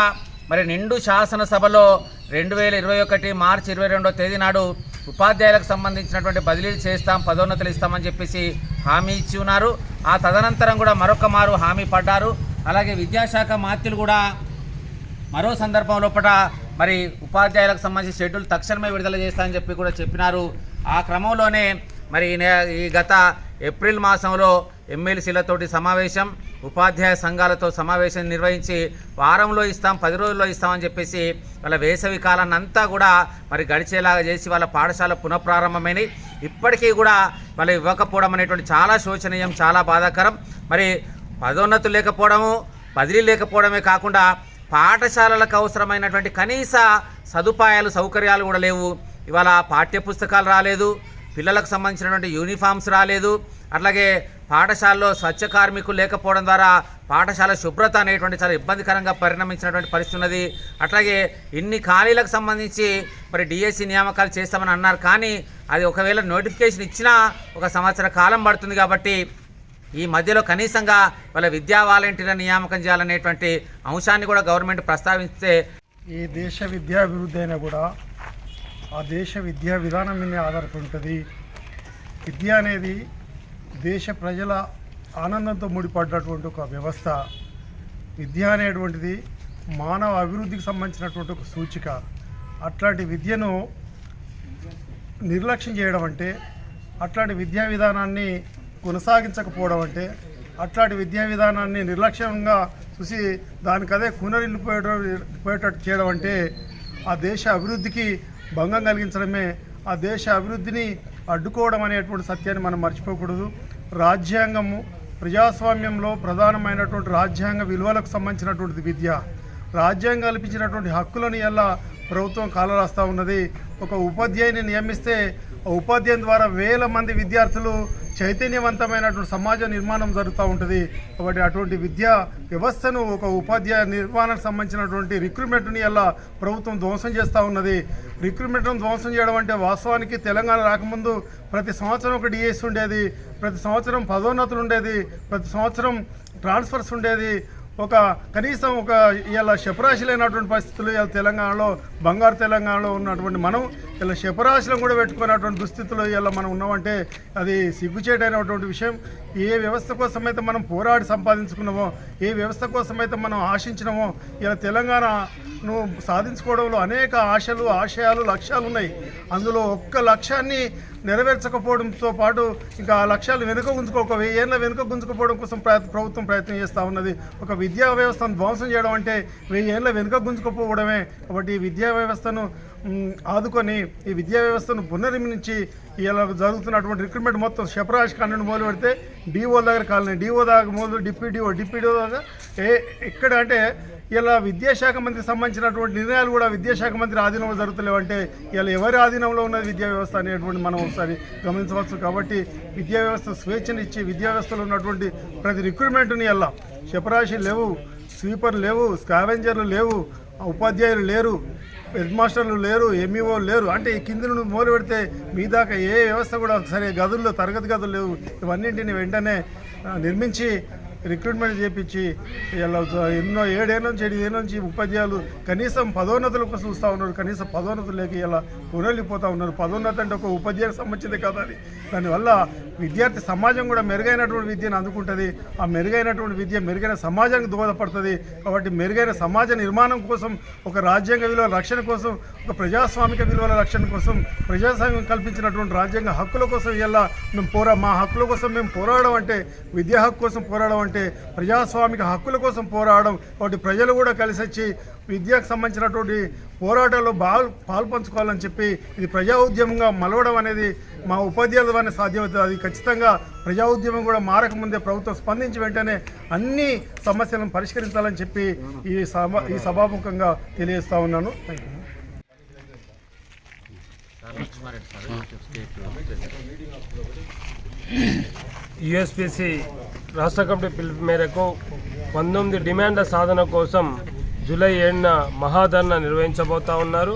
మరి నిండు శాసనసభలో 2021 మార్చి 22వ తేదీ నాడు ఉపాధ్యాయులకు సంబంధించినటువంటి బదిలీలు చేస్తాం, పదోన్నతులు ఇస్తామని చెప్పేసి హామీ ఇచ్చి ఉన్నారు. ఆ తదనంతరం కూడా మరొక మారు హామీ పడ్డారు. అలాగే విద్యాశాఖ మాత్యులు కూడా మరో సందర్భం లోపల మరి ఉపాధ్యాయులకు సంబంధించి షెడ్యూల్ తక్షణమే విడుదల చేస్తామని చెప్పి కూడా చెప్పినారు. ఆ క్రమంలోనే మరి ఈ గత ఏప్రిల్ మాసంలో ఎమ్మెల్సీలతోటి సమావేశం, ఉపాధ్యాయ సంఘాలతో సమావేశం నిర్వహించి వారంలో ఇస్తాం, 10 రోజుల్లో ఇస్తామని చెప్పేసి వాళ్ళ వేసవి కాలాన్ని అంతా కూడా మరి గడిచేలాగా చేసి వాళ్ళ పాఠశాల పునఃప్రారంభమైనవి. ఇప్పటికీ కూడా వాళ్ళు ఇవ్వకపోవడం అనేటువంటి చాలా శోచనీయం, చాలా బాధాకరం. మరి పదోన్నతులు లేకపోవడము, బదిలీ లేకపోవడమే కాకుండా పాఠశాలలకు అవసరమైనటువంటి కనీస సదుపాయాలు, సౌకర్యాలు కూడా లేవు. ఇవాళ పాఠ్యపుస్తకాలు రాలేదు, పిల్లలకు సంబంధించినటువంటి యూనిఫామ్స్ రాలేదు, అట్లాగే పాఠశాలలో స్వచ్ఛ కార్మికులు లేకపోవడం ద్వారా పాఠశాల శుభ్రత అనేటువంటి చాలా ఇబ్బందికరంగా పరిణమించినటువంటి పరిస్థితి ఉన్నది. అట్లాగే ఇన్ని ఖాళీలకు సంబంధించి మరి డిఎస్సి నియామకాలు చేస్తామని అన్నారు, కానీ అది ఒకవేళ నోటిఫికేషన్ ఇచ్చినా 1 సంవత్సర కాలం పడుతుంది. కాబట్టి ఈ మధ్యలో కనీసంగా వాళ్ళ విద్యా వాలంటీర్ల నియామకం చేయాలనేటువంటి అంశాన్ని కూడా గవర్నమెంట్ ప్రస్తావిస్తే, ఏ దేశ విద్యాభివృద్ధి అయినా కూడా ఆ దేశ విద్యా విధానం మీదే ఆధారపడి ఉంటుంది. విద్య అనేది దేశ ప్రజల ఆనందంతో ముడిపడ్డటువంటి ఒక వ్యవస్థ. విద్య అనేటువంటిది మానవ అభివృద్ధికి సంబంధించినటువంటి ఒక సూచిక. అట్లాంటి విద్యను నిర్లక్ష్యం చేయడం అంటే, అట్లాంటి విద్యా విధానాన్ని కొనసాగించకపోవడం అంటే, అట్లాంటి విద్యా విధానాన్ని నిర్లక్ష్యంగా చూసి దానికదే పోయేటట్టు చేయడం అంటే ఆ దేశ అభివృద్ధికి భంగం కలిగించడమే. ఆ దేశ అభివృద్ధిని అడ్డుకోవడం అనేటువంటి సత్యాన్ని మనం మర్చిపోకూడదు. రాజ్యాంగము, ప్రజాస్వామ్యంలో ప్రధానమైనటువంటి రాజ్యాంగ విలువలకు సంబంధించినటువంటిది విద్య. రాజ్యాంగం కల్పించినటువంటి హక్కులను ఎలా ప్రభుత్వం కాలరాస్తూ ఉన్నది. ఒక ఉపాధ్యాయుని నియమిస్తే ఆ ఉపాధ్యాయుని ద్వారా వేల మంది విద్యార్థులు చైతన్యవంతమైనటువంటి సమాజ నిర్మాణం జరుగుతూ ఉంటుంది. కాబట్టి అటువంటి విద్యా వ్యవస్థను, ఒక ఉపాధ్యాయ నిర్మాణానికి సంబంధించినటువంటి రిక్రూట్మెంట్ని ఎలా ప్రభుత్వం ధ్వంసం చేస్తూ ఉన్నది. రిక్రూట్మెంట్ను ధ్వంసం చేయడం అంటే వాస్తవానికి తెలంగాణ రాకముందు ప్రతి సంవత్సరం ఒక డిఎస్ ఉండేది, ప్రతి సంవత్సరం పదోన్నతులు ఉండేది, ప్రతి సంవత్సరం ట్రాన్స్ఫర్స్ ఉండేది. కనీసం ఇలా శపరాశి లేనటువంటి పరిస్థితులు ఇలా తెలంగాణలో, బంగారు తెలంగాణలో ఉన్నటువంటి మనం ఇలా శపరాశిలను కూడా పెట్టుకున్నటువంటి దుస్థితులు ఇలా మనం ఉన్నామంటే అది సిగ్గుచేటైనటువంటి విషయం. ఏ వ్యవస్థ కోసమైతే మనం పోరాడి సంపాదించుకున్నామో, ఏ వ్యవస్థ కోసమైతే మనం ఆశించినామో, ఇలా తెలంగాణను సాధించుకోవడంలో అనేక ఆశలు, ఆశయాలు, లక్ష్యాలు ఉన్నాయి. అందులో ఒక్క లక్ష్యాన్ని నెరవేర్చకపోవడంతో పాటు ఇంకా ఆ లక్ష్యాలు వెనుక గుంజుకోక 1000 ఏళ్ళ వెనుక గుంజుకోవడం కోసం ప్రభుత్వం ప్రయత్నం చేస్తూ ఉన్నది. ఒక విద్యా వ్యవస్థను ధ్వంసం చేయడం అంటే 1000 ఏళ్ళ వెనుక గుంజుకోపోవడమే. కాబట్టి ఈ విద్యా వ్యవస్థను ఆదుకొని, ఈ విద్యా వ్యవస్థను పునర్నిర్మించి ఇలా జరుగుతున్నటువంటి రిక్రూట్మెంట్ మొత్తం శపరాశి కన్నెండు మొదలు పెడితే డిఓ దగ్గర కాలనీ, డిఓ దగ్గర మొదలు డిప్యూటీ దగ్గర ఎక్కడ అంటే ఇలా విద్యాశాఖ మంత్రికి సంబంధించినటువంటి నిర్ణయాలు కూడా విద్యాశాఖ మంత్రి ఆధీనంలో జరుగుతలేవంటే ఇలా ఎవరి ఆధీనంలో ఉన్నది విద్యా వ్యవస్థ అనేటువంటి మనం ఒకసారి గమనించవచ్చు. కాబట్టి విద్యా వ్యవస్థ స్వేచ్ఛనిచ్చి విద్యా వ్యవస్థలో ఉన్నటువంటి ప్రతి రిక్రూట్మెంట్ని ఇలా శపరాశి లేవు, స్వీపర్లు లేవు, స్కావెంజర్లు లేవు, ఉపాధ్యాయులు లేరు, హెడ్ మాస్టర్లు లేరు, ఎంఈఓ లేరు. అంటే ఈ కింది నుండి మొదలు పెడితే మీ దాకా ఏ వ్యవస్థ కూడా సరే గదుల్లో, తరగతి గదులు లేవు. ఇవన్నింటిని వెంటనే నిర్మించి రిక్రూట్మెంట్ చేపించి ఇలా ఎన్నో 7 ఏళ్ళ నుంచి ఉపాధ్యాయులు కనీసం పదోన్నతుల కోసం చూస్తూ ఉన్నారు. కనీసం పదోన్నతులు లేక ఇలా కొనలిపోతూ ఉన్నారు. పదోన్నతి అంటే ఒక ఉపాధ్యాయులకు సంబంధించింది కాదు అది. దానివల్ల విద్యార్థి సమాజం కూడా మెరుగైనటువంటి విద్యను అందుకుంటుంది. ఆ మెరుగైనటువంటి విద్య మెరుగైన సమాజానికి దోహదపడుతుంది. కాబట్టి మెరుగైన సమాజ నిర్మాణం కోసం, ఒక రాజ్యాంగ విలువల రక్షణ కోసం, ఒక ప్రజాస్వామిక విలువల రక్షణ కోసం, ప్రజాస్వామ్యం కల్పించినటువంటి రాజ్యాంగ హక్కుల కోసం ఇలా మేము మా హక్కుల కోసం మేము పోరాడడం అంటే, విద్యా హక్కు కోసం పోరాడడం అంటే ప్రజాస్వామిక హక్కుల కోసం పోరాడడం. కాబట్టి ప్రజలు కూడా కలిసి వచ్చి విద్యకు సంబంధించినటువంటి పోరాటాల్లో పాల్పంచుకోవాలని చెప్పి ఇది ప్రజా ఉద్యమంగా మలవడం అనేది మా ఉపాధ్యాయుల ద్వారా సాధ్యమవుతుంది. అది ఖచ్చితంగా ప్రజా ఉద్యమం కూడా మారకముందే ప్రభుత్వం స్పందించి వెంటనే అన్ని సమస్యలను పరిష్కరించాలని చెప్పి ఈ సభాముఖంగా తెలియజేస్తా ఉన్నాను. యూఎస్పీసీ రాష్ట్ర కమిటీ పిలుపు మేరకు 19 డిమాండ్ల సాధన కోసం జూలై 7న మహాధర్నా నిర్వహించబోతా ఉన్నారు.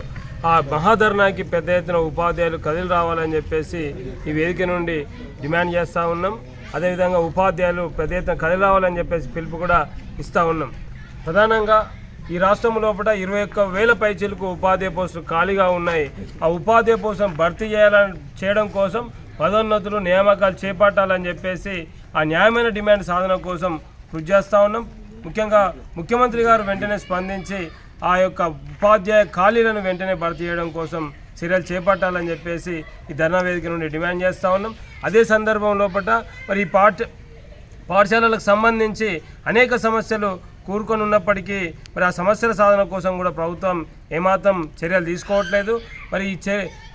ఆ మహాధర్నాకి పెద్ద ఎత్తున ఉపాధ్యాయులు కదిలి రావాలని చెప్పేసి ఈ వేదిక నుండి డిమాండ్ చేస్తూ ఉన్నాం. అదేవిధంగా ఉపాధ్యాయులు పెద్ద ఎత్తున కదిలి రావాలని చెప్పేసి పిలుపు కూడా ఇస్తూ ఉన్నాం. ప్రధానంగా ఈ రాష్ట్రం లోపల 21,000 పైచీలకు ఉపాధ్యాయ పోస్టులు ఖాళీగా ఉన్నాయి. ఆ ఉపాధ్యాయ పోస్టులను భర్తీ చేయడం కోసం పదోన్నతులు నియామకాలు చేపట్టాలని చెప్పేసి ఆ న్యాయమైన డిమాండ్ సాధన కోసం కృషి చేస్తూ ఉన్నాం. ముఖ్యంగా ముఖ్యమంత్రి గారు వెంటనే స్పందించి ఆ యొక్క ఉపాధ్యాయ ఖాళీలను వెంటనే భర్తీ చేయడం కోసం చర్యలు చేపట్టాలని చెప్పేసి ఈ ధర్నా వేదిక నుండి డిమాండ్ చేస్తూ ఉన్నాం. అదే సందర్భం లోపల మరి ఈ పాఠశాలలకు సంబంధించి అనేక సమస్యలు కూరుకొని ఉన్నప్పటికీ మరి ఆ సమస్యల సాధన కోసం కూడా ప్రభుత్వం ఏమాత్రం చర్యలు తీసుకోవట్లేదు. మరి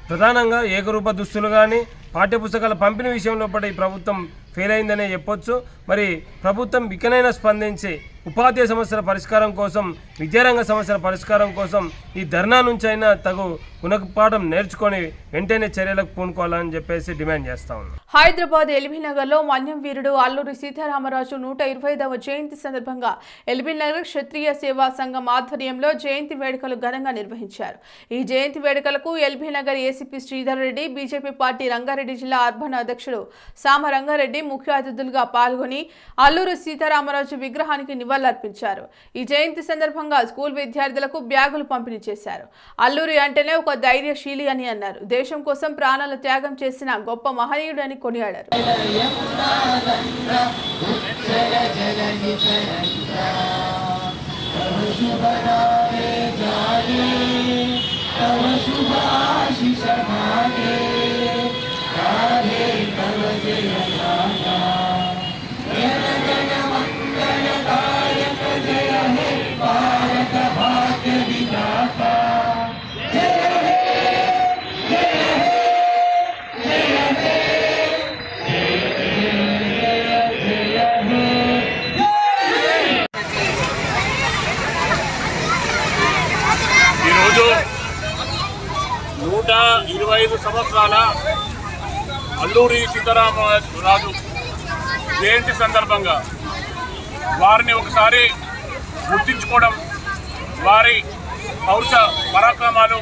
ప్రధానంగా ఏకరూప దుస్తులు కానీ పాఠ్యపుస్తకాల పంపిణీ విషయంలో కూడా ఈ ప్రభుత్వం ఫెయిల్ అయిందనే చెప్పొచ్చు. మరి ప్రభుత్వం ఇకనైనా స్పందించి ఉపాధ్యాయ సమస్యల పరిష్కారం కోసం, విద్యారంగ సమస్యల పరిష్కారం కోసం ఈ ధర్నా నుంచి అయినా తగు గుణపాఠం నేర్చుకొని వెంటనే చర్యలకు పూనుకోవాలని చెప్పేసి డిమాండ్ చేస్తా ఉన్నాం. హైదరాబాద్ ఎల్బీనగర్లో మన్యం వీరుడు అల్లూరి సీతారామరాజు 125వ జయంతి సందర్భంగా ఎల్బీనగర్ క్షత్రియ సేవా సంఘం ఆధ్వర్యంలో జయంతి వేడుకలు ఘనంగా నిర్వహించారు. ఈ జయంతి వేడుకలకు LB Nagar ACP Sridhar Reddy, BJP party Rangareddy జిల్లా అర్బన్ అధ్యక్షుడు సామ రంగారెడ్డి ముఖ్య అతిథులుగా పాల్గొని అల్లూరి సీతారామరాజు విగ్రహానికి నివాళులర్పించారు. ఈ జయంతి సందర్భంగా స్కూల్ విద్యార్థులకు బ్యాగులు పంపిణీ చేశారు. అల్లూరి అంటేనే ఒక ధైర్యశీలి అని అన్నారు. దేశం కోసం ప్రాణాలు త్యాగం చేసిన గొప్ప మహనీయుడని కొనియాడారు. ఈరోజు 125 సంవత్సరాల అల్లూరి సీతారామరాజు జయంతి సందర్భంగా వారిని ఒకసారి గుర్తించుకోవడం, వారి పౌరుష పరాక్రమాలు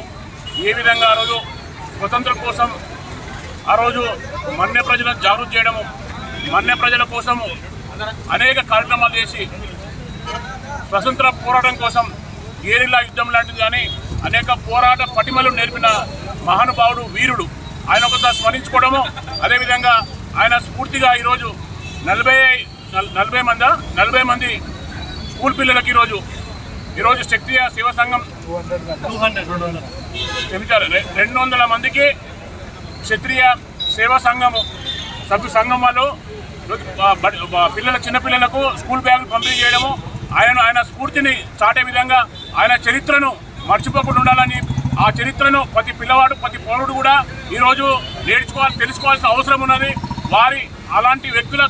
ఏ విధంగా ఆ రోజు స్వతంత్రం కోసం ఆ రోజు మన్య ప్రజలను జాగృతి చేయడము, మన్య ప్రజల కోసము అనేక కార్యక్రమాలు చేసి స్వతంత్ర పోరాటం కోసం గేరిల్లా యుద్ధం లాంటిది కానీ అనేక పోరాట పటిమలు నేర్పిన మహానుభావుడు, వీరుడు. ఆయన ఒకసారి స్మరించుకోవడము, అదేవిధంగా ఆయన స్ఫూర్తిగా ఈరోజు 40 మంది స్కూల్ పిల్లలకి ఈరోజు క్షత్రియ సేవా సంఘం 200 మందికి క్షత్రియ సేవా సంఘము సభ్యు సంఘం వాళ్ళు చిన్నపిల్లలకు స్కూల్ బ్యాగులు పంపిణీ చేయడము, ఆయన స్ఫూర్తిని చాటే విధంగా ఆయన చరిత్రను మర్చిపోకుండా ఉండాలని, ఆ చరిత్రను ప్రతి పిల్లవాడు, ప్రతి పౌరుడు కూడా ఈరోజు తెలుసుకోవాల్సిన అవసరం ఉన్నది. వారి అలాంటి వ్యక్తుల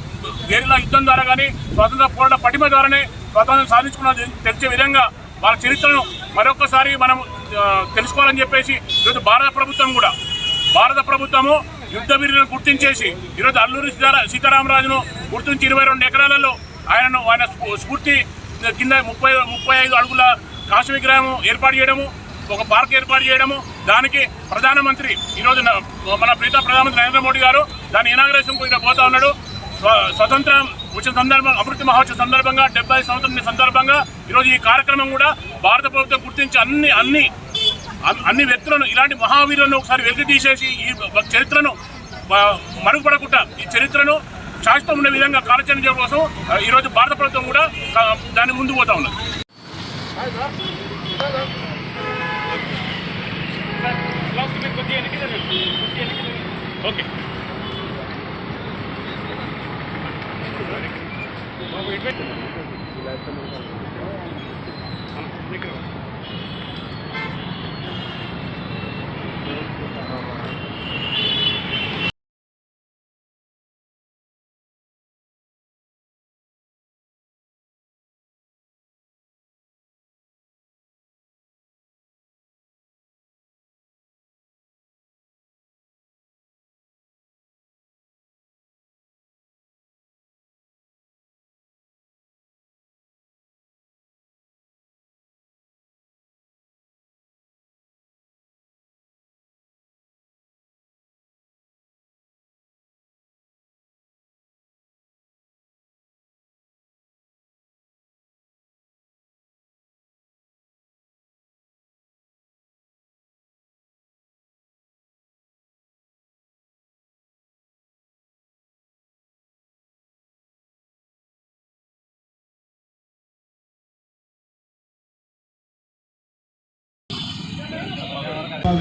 గేరిలా యుద్ధం ద్వారా కానీ స్వాతంత్ర పోరాట పటిమ ద్వారానే స్వాతంత్రం సాధించుకున్న తెలిసే విధంగా వాళ్ళ చరిత్రను మరొకసారి మనం తెలుసుకోవాలని చెప్పేసి ఈరోజు భారత ప్రభుత్వము యుద్ధ వీరులను గుర్తించేసి ఈరోజు అల్లూరి సీతారామరాజును గుర్తించి 22 ఎకరాలలో ఆయన స్ఫూర్తి కింద 35 అడుగుల కాశ విగ్రహం ఏర్పాటు చేయడము, ఒక పార్క్ ఏర్పాటు చేయడము, దానికి ప్రధానమంత్రి ఈరోజు మన ప్రీత ప్రధానమంత్రి నరేంద్ర మోడీ గారు దాని ఇనాగ్రేషన్కు పోతా ఉన్నాడు. స్వతంత్రం వచ్చిన సందర్భంగా అభివృద్ధి మహోత్సవ సందర్భంగా 70 సంవత్సరం సందర్భంగా ఈరోజు ఈ కార్యక్రమం కూడా భారత ప్రభుత్వం గుర్తించి అన్ని వ్యక్తులను ఇలాంటి మహావీరులను ఒకసారి వెలికి తీసేసి ఈ చరిత్రను మరుగుపడకుండా ఈ చరిత్రను శాశ్వతం ఉండే విధంగా కార్యాచరణ చేయడం కోసం ఈరోజు భారత ప్రభుత్వం కూడా దాన్ని ముందుకు పోతా ఉన్నది. ఓకే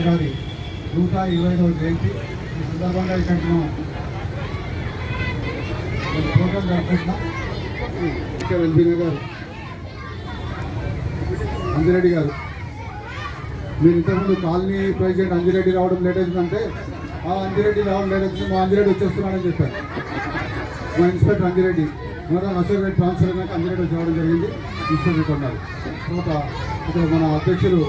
గారి 125వ జయంతి ఈ సందర్భంగా ఇక్కడ ప్రోగ్రాం జరుపుకుంటున్నాం. ఎల్బీ గారు, అంజిరెడ్డి గారు, మీరు ఇంతకుముందు కాలనీ ప్రెసిడెంట్ అంజిరెడ్డి రావడం లేట్ అవుతుందంటే ఆ అంజిరెడ్డి రావడం లేట్ అవుతుంది, మా అంజిరెడ్డి వచ్చేస్తున్నాడని చెప్పారు. మా ఇన్స్పెక్టర్ అంజిరెడ్డి మొదట అసోసియేట్ ట్రాన్స్ఫర్ అయినాక అంజిరెడ్డి వచ్చి రావడం జరిగింది. ఇన్స్పెక్టర్ ఉన్నారు. తర్వాత ఇక్కడ మన అధ్యక్షులు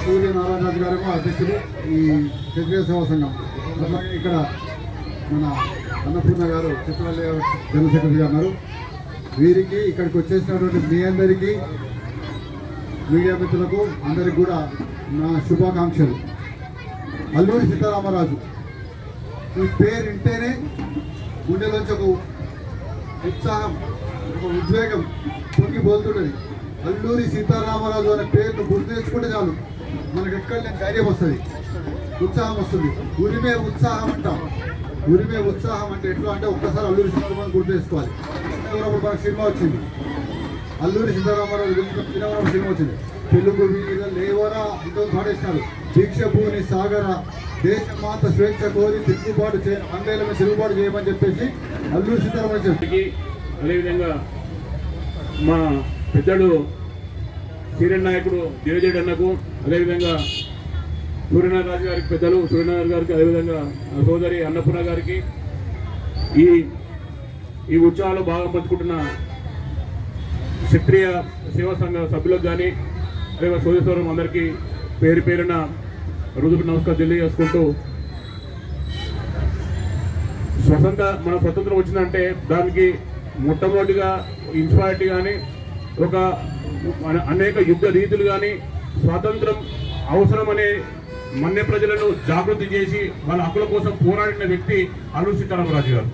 సూర్యనారాయణరాజు గారు అధ్యక్షులు ఈ క్షత్రియ సేవా సంఘం. అట్లాగే ఇక్కడ మన అన్నపూర్ణ గారు చిత్రాలయ జనరల్ సెక్రటరీ గారు ఉన్నారు. వీరికి ఇక్కడికి వచ్చేసినటువంటి మీ అందరికీ, మీడియా మిత్రులకు అందరికి కూడా నా శుభాకాంక్షలు. అల్లూరి సీతారామరాజు ఈ పేరు వింటేనే గుండెలోంచి ఒక ఉత్సాహం, ఒక ఉద్వేగం పొంగిపోతుంటుంది. అల్లూరి సీతారామరాజు అనే పేరును గుర్తు తెచ్చుకుంటే చాలు మనకు ఎక్కడ లేని ధైర్యం వస్తుంది, ఉత్సాహం వస్తుంది. ఉరిమే ఉత్సాహం అంటాం. ఉరిమే ఉత్సాహం అంటే ఎట్లా అంటే ఒక్కసారి అల్లూరి సీతారామరాజు గుర్తు తెచ్చుకోవాలి. మనకు సినిమా వచ్చింది, అల్లూరి సీతారామరాజు గురించి సినిమా వచ్చింది. తెలుగు వీర లేవరా ఇంతో పాడేసినారు. దీక్ష భూని సాగర దేశమాత స్వేచ్ఛ కోరి తిరుగుబాటు అందేళ్ళ తిరుగుబాటు చేయమని చెప్పేసి అల్లూరి సీతారామరాజు. అదేవిధంగా మా పెద్దడు సీనియర్ నాయకుడు దేవజేడి అన్నకు, అదేవిధంగా సూర్యనారాయణ గారికి, పెద్దలు సూర్యనారాయణ గారికి, అదేవిధంగా సోదరి అన్నపూర్ణ గారికి, ఈ ఉత్సవాలు బాగా పంచుకుంటున్న క్షత్రియ సేవా సంఘ సభ్యులకు కానీ, అదేవిధంగా సోదరి అందరికీ పేరు పేరున రుజువు నమస్కారం తెలియజేసుకుంటూ, మన స్వతంత్రం వచ్చిందంటే దానికి మొట్టమొదటిగా ఇన్స్పైరిటీ కానీ అనేక యుద్ధ రీతులు కానీ స్వాతంత్రం అవసరమనే మన్య ప్రజలను జాగృతి చేసి వాళ్ళ హక్కుల కోసం పోరాడిన వ్యక్తి అల్లూరి సీతారామరాజు గారు.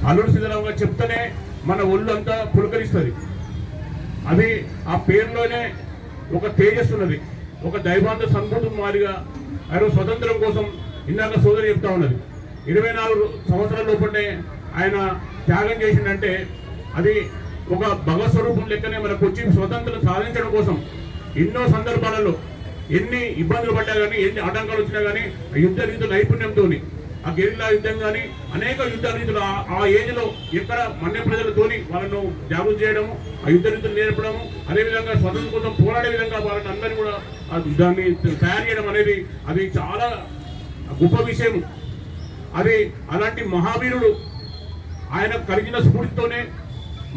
అల్లూరి సీతారామరాజు గారు చెప్తేనే మన ఒళ్ళు అంతా పులకరిస్తుంది. అది ఆ పేరులోనే ఒక తేజస్సు ఉన్నది, ఒక దైవాంత సంస్కృతి మాదిరిగా. ఆయన స్వతంత్రం కోసం ఇందాక సోదరి చెప్తా ఉన్నది, 24 సంవత్సరాల లోపలనే ఆయన త్యాగం చేసిందంటే అది ఒక భగవత్ స్వరూపం లెక్కనే మనకు వచ్చి స్వతంత్రం సాధించడం కోసం ఎన్నో సందర్భాలలో ఎన్ని ఇబ్బందులు పడ్డా కానీ, ఎన్ని ఆటంకాలు వచ్చినా కానీ యుద్ధ రీతుల నైపుణ్యంతో, ఆ గెరిల్లా యుద్ధం కానీ అనేక యుద్ధ రీతులు ఆ ఏజ్లో ఎక్కడ మన్య ప్రజలతోని వాళ్ళను జాగృతి చేయడము, ఆ యుద్ధ రీతులు నేర్పడము, అదేవిధంగా స్వతంత్రం కోసం పోరాడే విధంగా వాళ్ళని అందరినీ కూడా దాన్ని తయారు చేయడం అనేది అది చాలా గొప్ప విషయం. అది అలాంటి మహావీరుడు ఆయన కలిగిన స్ఫూర్తితోనే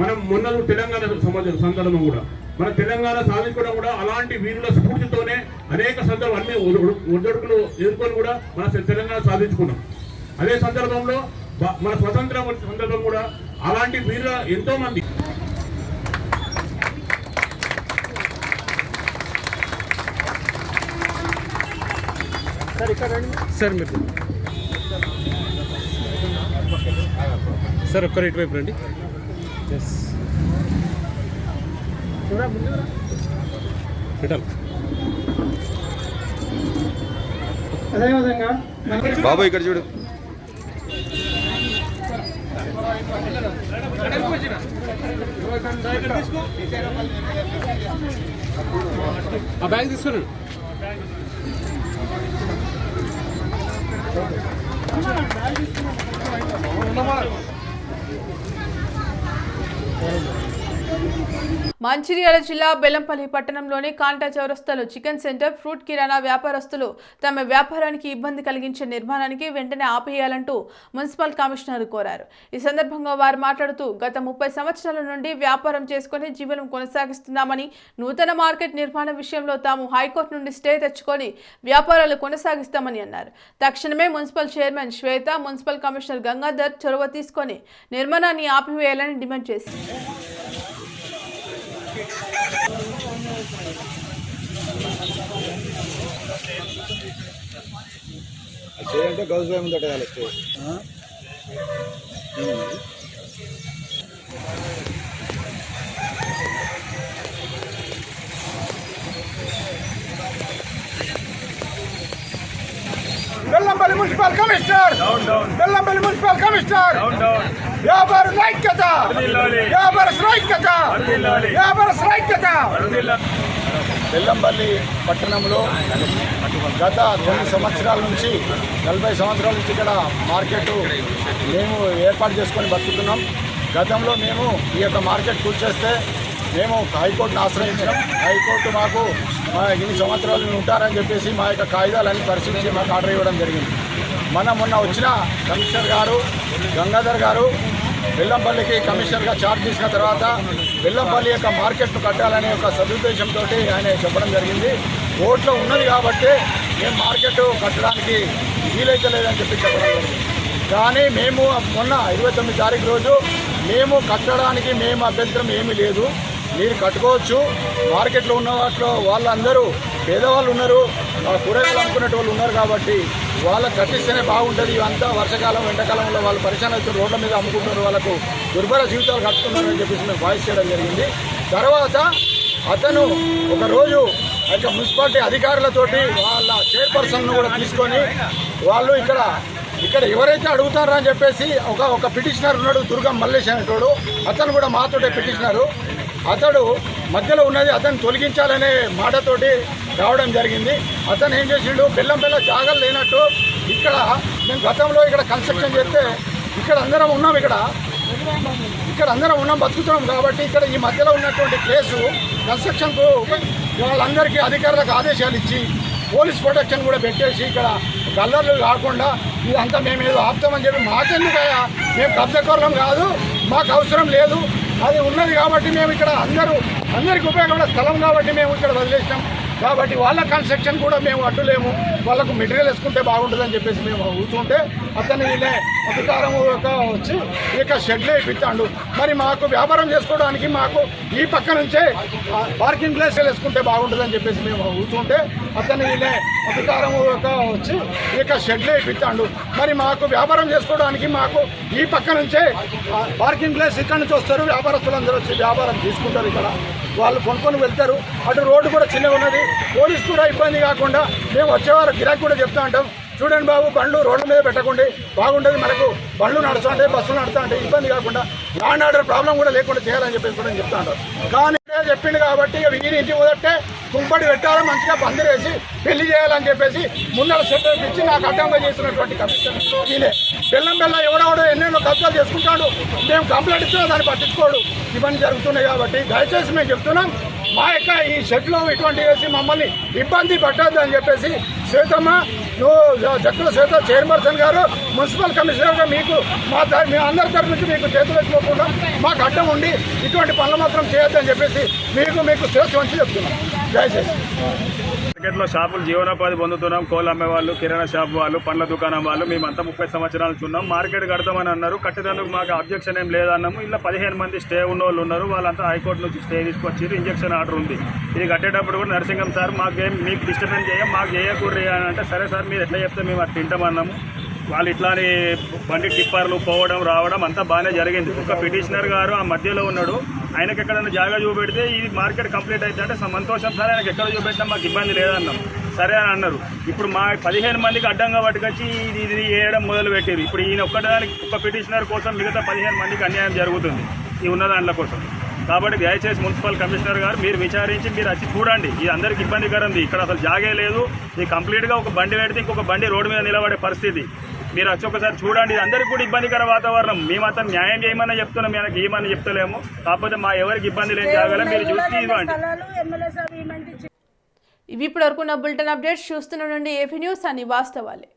మనం మొన్న తెలంగాణ సందర్భం కూడా మన తెలంగాణ సాధించుకోవడం కూడా అలాంటి వీరుల స్ఫూర్తితోనే అనేక సందర్భాలు అన్ని ఒడిదుడుకులు ఎదుర్కొని కూడా మన తెలంగాణ సాధించుకున్నాం. అదే సందర్భంలో మన స్వతంత్రం సందర్భం కూడా అలాంటి వీరుల ఎంతో మంది సార్ మీరు సార్ ఒక్కరు ఇటువైపు రండి. అదేవిధంగా బాబు ఇక్కడ చూడు. ఆ బ్యాగ్ తీసుకున్నాను. మంచిర్యాల జిల్లా బెల్లంపల్లి పట్టణంలోని కాంటా చౌరస్తాలో చికెన్ సెంటర్, ఫ్రూట్ కిరాణా వ్యాపారస్తులు తమ వ్యాపారానికి ఇబ్బంది కలిగించే నిర్మాణానికి వెంటనే ఆపేయాలంటూ మున్సిపల్ కమిషనర్ కోరారు. ఈ సందర్భంగా వారు మాట్లాడుతూ గత 30 సంవత్సరాల నుండి వ్యాపారం చేసుకుని జీవనం కొనసాగిస్తున్నామని, నూతన మార్కెట్ నిర్మాణం విషయంలో తాము హైకోర్టు నుండి స్టే తెచ్చుకొని వ్యాపారాలు కొనసాగిస్తామని అన్నారు. తక్షణమే మున్సిపల్ చైర్మన్ శ్వేత, మున్సిపల్ కమిషనర్ గంగాధర్ చొరవ తీసుకొని నిర్మాణాన్ని ఆపివేయాలని డిమాండ్ చేశారు. చేయంటే గౌజ్ ముందు పెట్టాలి. Bellampalli municipal commissioner, Bellampalli municipal commissioner, వ్యాపార ఐక్యత, వ్యాపార ఐక్యత, వ్యాపార ఐక్యత. బెల్లంపల్లి పట్టణంలో గత 9 సంవత్సరాల నుంచి 40 సంవత్సరాల నుంచి ఇక్కడ మార్కెట్ మేము ఏర్పాటు చేసుకొని బతుకుతున్నాం. గతంలో మేము ఈ యొక్క మార్కెట్ కూల్చేస్తే మేము హైకోర్టును ఆశ్రయించాం. హైకోర్టు మాకు ఇన్ని సంవత్సరాలు ఉంటారని చెప్పేసి మా యొక్క కాగితాలన్నీ పరిశీలించి మాకు ఆర్డర్ ఇవ్వడం జరిగింది. మొన్న వచ్చిన కమిషనర్ గారు గంగాధర్ గారు బెల్లంపల్లికి కమిషనర్గా ఛార్జ్ చేసిన తర్వాత బెల్లంపల్లి యొక్క మార్కెట్ను కట్టాలనే ఒక సదుద్దేశంతో ఆయన చెప్పడం జరిగింది. కోర్టులో ఉన్నది కాబట్టి మేము మార్కెట్ కట్టడానికి వీలైతే లేదని చెప్పి చెప్పడం జరిగింది. కానీ మేము మొన్న 29 తారీఖు రోజు మేము కట్టడానికి మేము అభ్యంతరం ఏమీ లేదు, మీరు కట్టుకోవచ్చు. మార్కెట్లో ఉన్న వాటిలో వాళ్ళందరూ పేదవాళ్ళు ఉన్నారు, కూరగాయలు అనుకునే వాళ్ళు ఉన్నారు కాబట్టి వాళ్ళకి కట్టిస్తేనే బాగుంటుంది. ఇవంతా వర్షాకాలం ఎండాకాలంలో వాళ్ళు పరిశాన్ అవుతారు, రోడ్ల మీద అమ్ముకుంటున్నారు, వాళ్ళకు దుర్భర జీవితాలు కట్టుకున్నారు అని చెప్పేసి మేము వాయిస్ చేయడం జరిగింది. తర్వాత అతను ఒకరోజు అయితే మున్సిపాలిటీ అధికారులతోటి వాళ్ళ చైర్పర్సన్ను కూడా తీసుకొని వాళ్ళు ఇక్కడ ఎవరైతే అడుగుతారో అని చెప్పేసి ఒక పిటిషనర్ ఉన్నాడు, దుర్గం మల్లేష్ అనేటోడు, అతను కూడా మాతోటే పిటిషనరు. అతడు మధ్యలో ఉన్నది అతను తొలగించాలనే మాటతోటి రావడం జరిగింది. అతను ఏం చేసిండు, బెల్లంపల్లి జాగాలు లేనట్టు ఇక్కడ మేము గతంలో ఇక్కడ కన్స్ట్రక్షన్ చేస్తే ఇక్కడ అందరం ఉన్నాం బతుకుతున్నాం కాబట్టి ఇక్కడ ఈ మధ్యలో ఉన్నటువంటి ప్లేసు కన్స్ట్రక్షన్కు వాళ్ళందరికీ అధికారులకు ఆదేశాలు ఇచ్చి పోలీస్ ప్రొటెక్షన్ కూడా పెట్టేసి ఇక్కడ కల్లర్లు కాకుండా ఇదంతా మేము ఏదో ఆపుతామని చెప్పి మాకెందుకయ్యా, మేము కబ్జాకోరం కాదు, మాకు అవసరం లేదు, అది ఉన్నది కాబట్టి మేము ఇక్కడ అందరికి ఉపయోగపడే స్థలం కాబట్టి మేము ఇక్కడ వదిలేసినాం. కాబట్టి వాళ్ళ కన్స్ట్రక్షన్ కూడా మేము అడ్డులేము, వాళ్ళకు మెటీరియల్ వేసుకుంటే బాగుంటుందని చెప్పేసి మేము కూర్చుంటే అతను వీళ్ళే అధికారం వచ్చి ఇక షెడ్లు వేయించాడు. మరి మాకు వ్యాపారం చేసుకోవడానికి మాకు ఈ పక్క నుంచే పార్కింగ్ ప్లేస్ వేసుకుంటే బాగుంటుందని చెప్పేసి మేము కూర్చుంటే అతను వీళ్ళే అధికారం వచ్చి ఇక షెడ్లు వేయించాడు. మరి మాకు వ్యాపారం చేసుకోవడానికి మాకు ఈ పక్క నుంచే పార్కింగ్ ప్లేస్ ఇక్కడ నుంచి వస్తారు, వ్యాపారస్తులందరూ వచ్చి వ్యాపారం తీసుకుంటారు, ఇక్కడ వాళ్ళు కొనుక్కొని వెళ్తారు. అటు రోడ్డు కూడా చిన్నగా ఉన్నది, పోలీసు కూడా ఇబ్బంది కాకుండా మేము వచ్చేవారు గిరాకీ కూడా చెప్తా ఉంటాం, చూడండి బాబు బండ్లు రోడ్ల మీద పెట్టకండి బాగుంటుంది, మనకు బండ్లు నడుస్తుంటే బస్సులు నడుస్తుంటే ఇబ్బంది కాకుండా ల్యాండ్ ఆర్డర్ ప్రాబ్లం కూడా లేకుండా చేయాలని చెప్పేసి కూడా చెప్తా ఉంటారు. కానీ చెప్పిండు కాబట్టి ఇక వీరి ఇంటి మొదటే కుంపడి పెట్టాలి, మంచిగా పందిరేసి పెళ్లి చేయాలని చెప్పేసి ముందర సెటిల్ ఇచ్చి నాకు అడ్డంగా చేసినటువంటి కమిషన్ ఈయనే. బెల్లం ఎవడెవడో ఎన్నెన్నో కబ్జాలు చేసుకుంటాడు, మేము కంప్లైంట్ ఇచ్చినా దాన్ని పట్టించుకోడు, ఇవన్నీ జరుగుతున్నాయి. కాబట్టి దయచేసి మేము చెప్తున్నాం, మా యొక్క ఈ షెడ్లో ఇటువంటి వేసి మమ్మల్ని ఇబ్బంది పెట్టద్దు అని చెప్పేసి శ్వేతమ్మ, నువ్వు జక్కుల శ్వేత చైర్పర్సన్ గారు, మున్సిపల్ కమిషనర్గా మీకు మీ అందరి తరఫు నుంచి మీకు చేతులు వేసుకోకుండా మాకు అడ్డం ఉండి ఇటువంటి పనులు మాత్రం చేయొద్దని చెప్పేసి మీకు స్వేచ్ఛ వచ్చి చెప్తున్నాం. దయచేసి మార్కెట్లో షాపులు జీవనోపాధి పొందుతున్నాం, కోళ్ళు అమ్మేవాళ్ళు, కిరాణా షాప్ వాళ్ళు, పండ్ల దుకాణం వాళ్ళు, మేమంతా 30 సంవత్సరాలు ఉన్నాం. మార్కెట్ కడతామని అన్నారు, కట్టేందుకు మాకు అబ్జెక్షన్ ఏం లేదన్నాము. ఇలా 15 మంది స్టే ఉన్న వాళ్ళు ఉన్నారు, వాళ్ళంతా హైకోర్టు నుంచి స్టే తీసుకొచ్చి ఇంజక్షన్ ఆర్డర్ ఉంది. ఇది కట్టేటప్పుడు కూడా నరసింహం సార్ మీకు డిస్టర్బెన్స్ చేయం, మాకు చేయకూడదు అని అంటే, సరే సార్ మీరు ఎట్లా చెప్తే మేము అది తింటామన్నాము. వాళ్ళు ఇట్లానే బండి టిప్పర్లు పోవడం రావడం అంతా బాగానే జరిగింది. ఒక పిటిషనర్ గారు ఆ మధ్యలో ఉన్నాడు, ఆయనకి ఎక్కడైనా జాగా చూపెడితే ఈ మార్కెట్ కంప్లీట్ అయితే అంటే సంతోషం సార్, ఆయనకి ఎక్కడ చూపెట్టినా మాకు ఇబ్బంది లేదన్నాం. సరే అని అన్నారు. ఇప్పుడు మా 15 మందికి అడ్డంగా పట్టుకొచ్చి ఇది వేయడం మొదలు పెట్టారు. ఇప్పుడు ఈయన ఒక్కదానికి ఒక పిటిషనర్ కోసం మిగతా 15 మందికి అన్యాయం జరుగుతుంది ఈ ఉన్న దాంట్ల కోసం. కాబట్టి దయచేసి మున్సిపల్ కమిషనర్ గారు మీరు విచారించి మీరు వచ్చి చూడండి. ఇది అందరికి ఇబ్బందికరంది. ఇక్కడ అసలు జాగే లేదు. ఇది కంప్లీట్గా ఒక బండి పెడితే ఇంకొక బండి రోడ్డు మీద నిలబడే పరిస్థితి. మీరు వచ్చి ఒకసారి చూడండి. ఇది అందరికీ కూడా ఇబ్బందికర వాతావరణం. మేము అతను న్యాయం చేయమని చెప్తున్నాం, మనకి ఏమని చెప్తలేము. కాకపోతే మా ఎవరికి ఇబ్బంది లేని జాగాలో మీరు చూసి ఇవ్వండి. ఇవి ఇప్పటివరకు ఉన్న బులెటిన్ అప్డేట్స్ చూస్తున్న నుండి ఏపీ న్యూస్ అని వాస్తవాలే.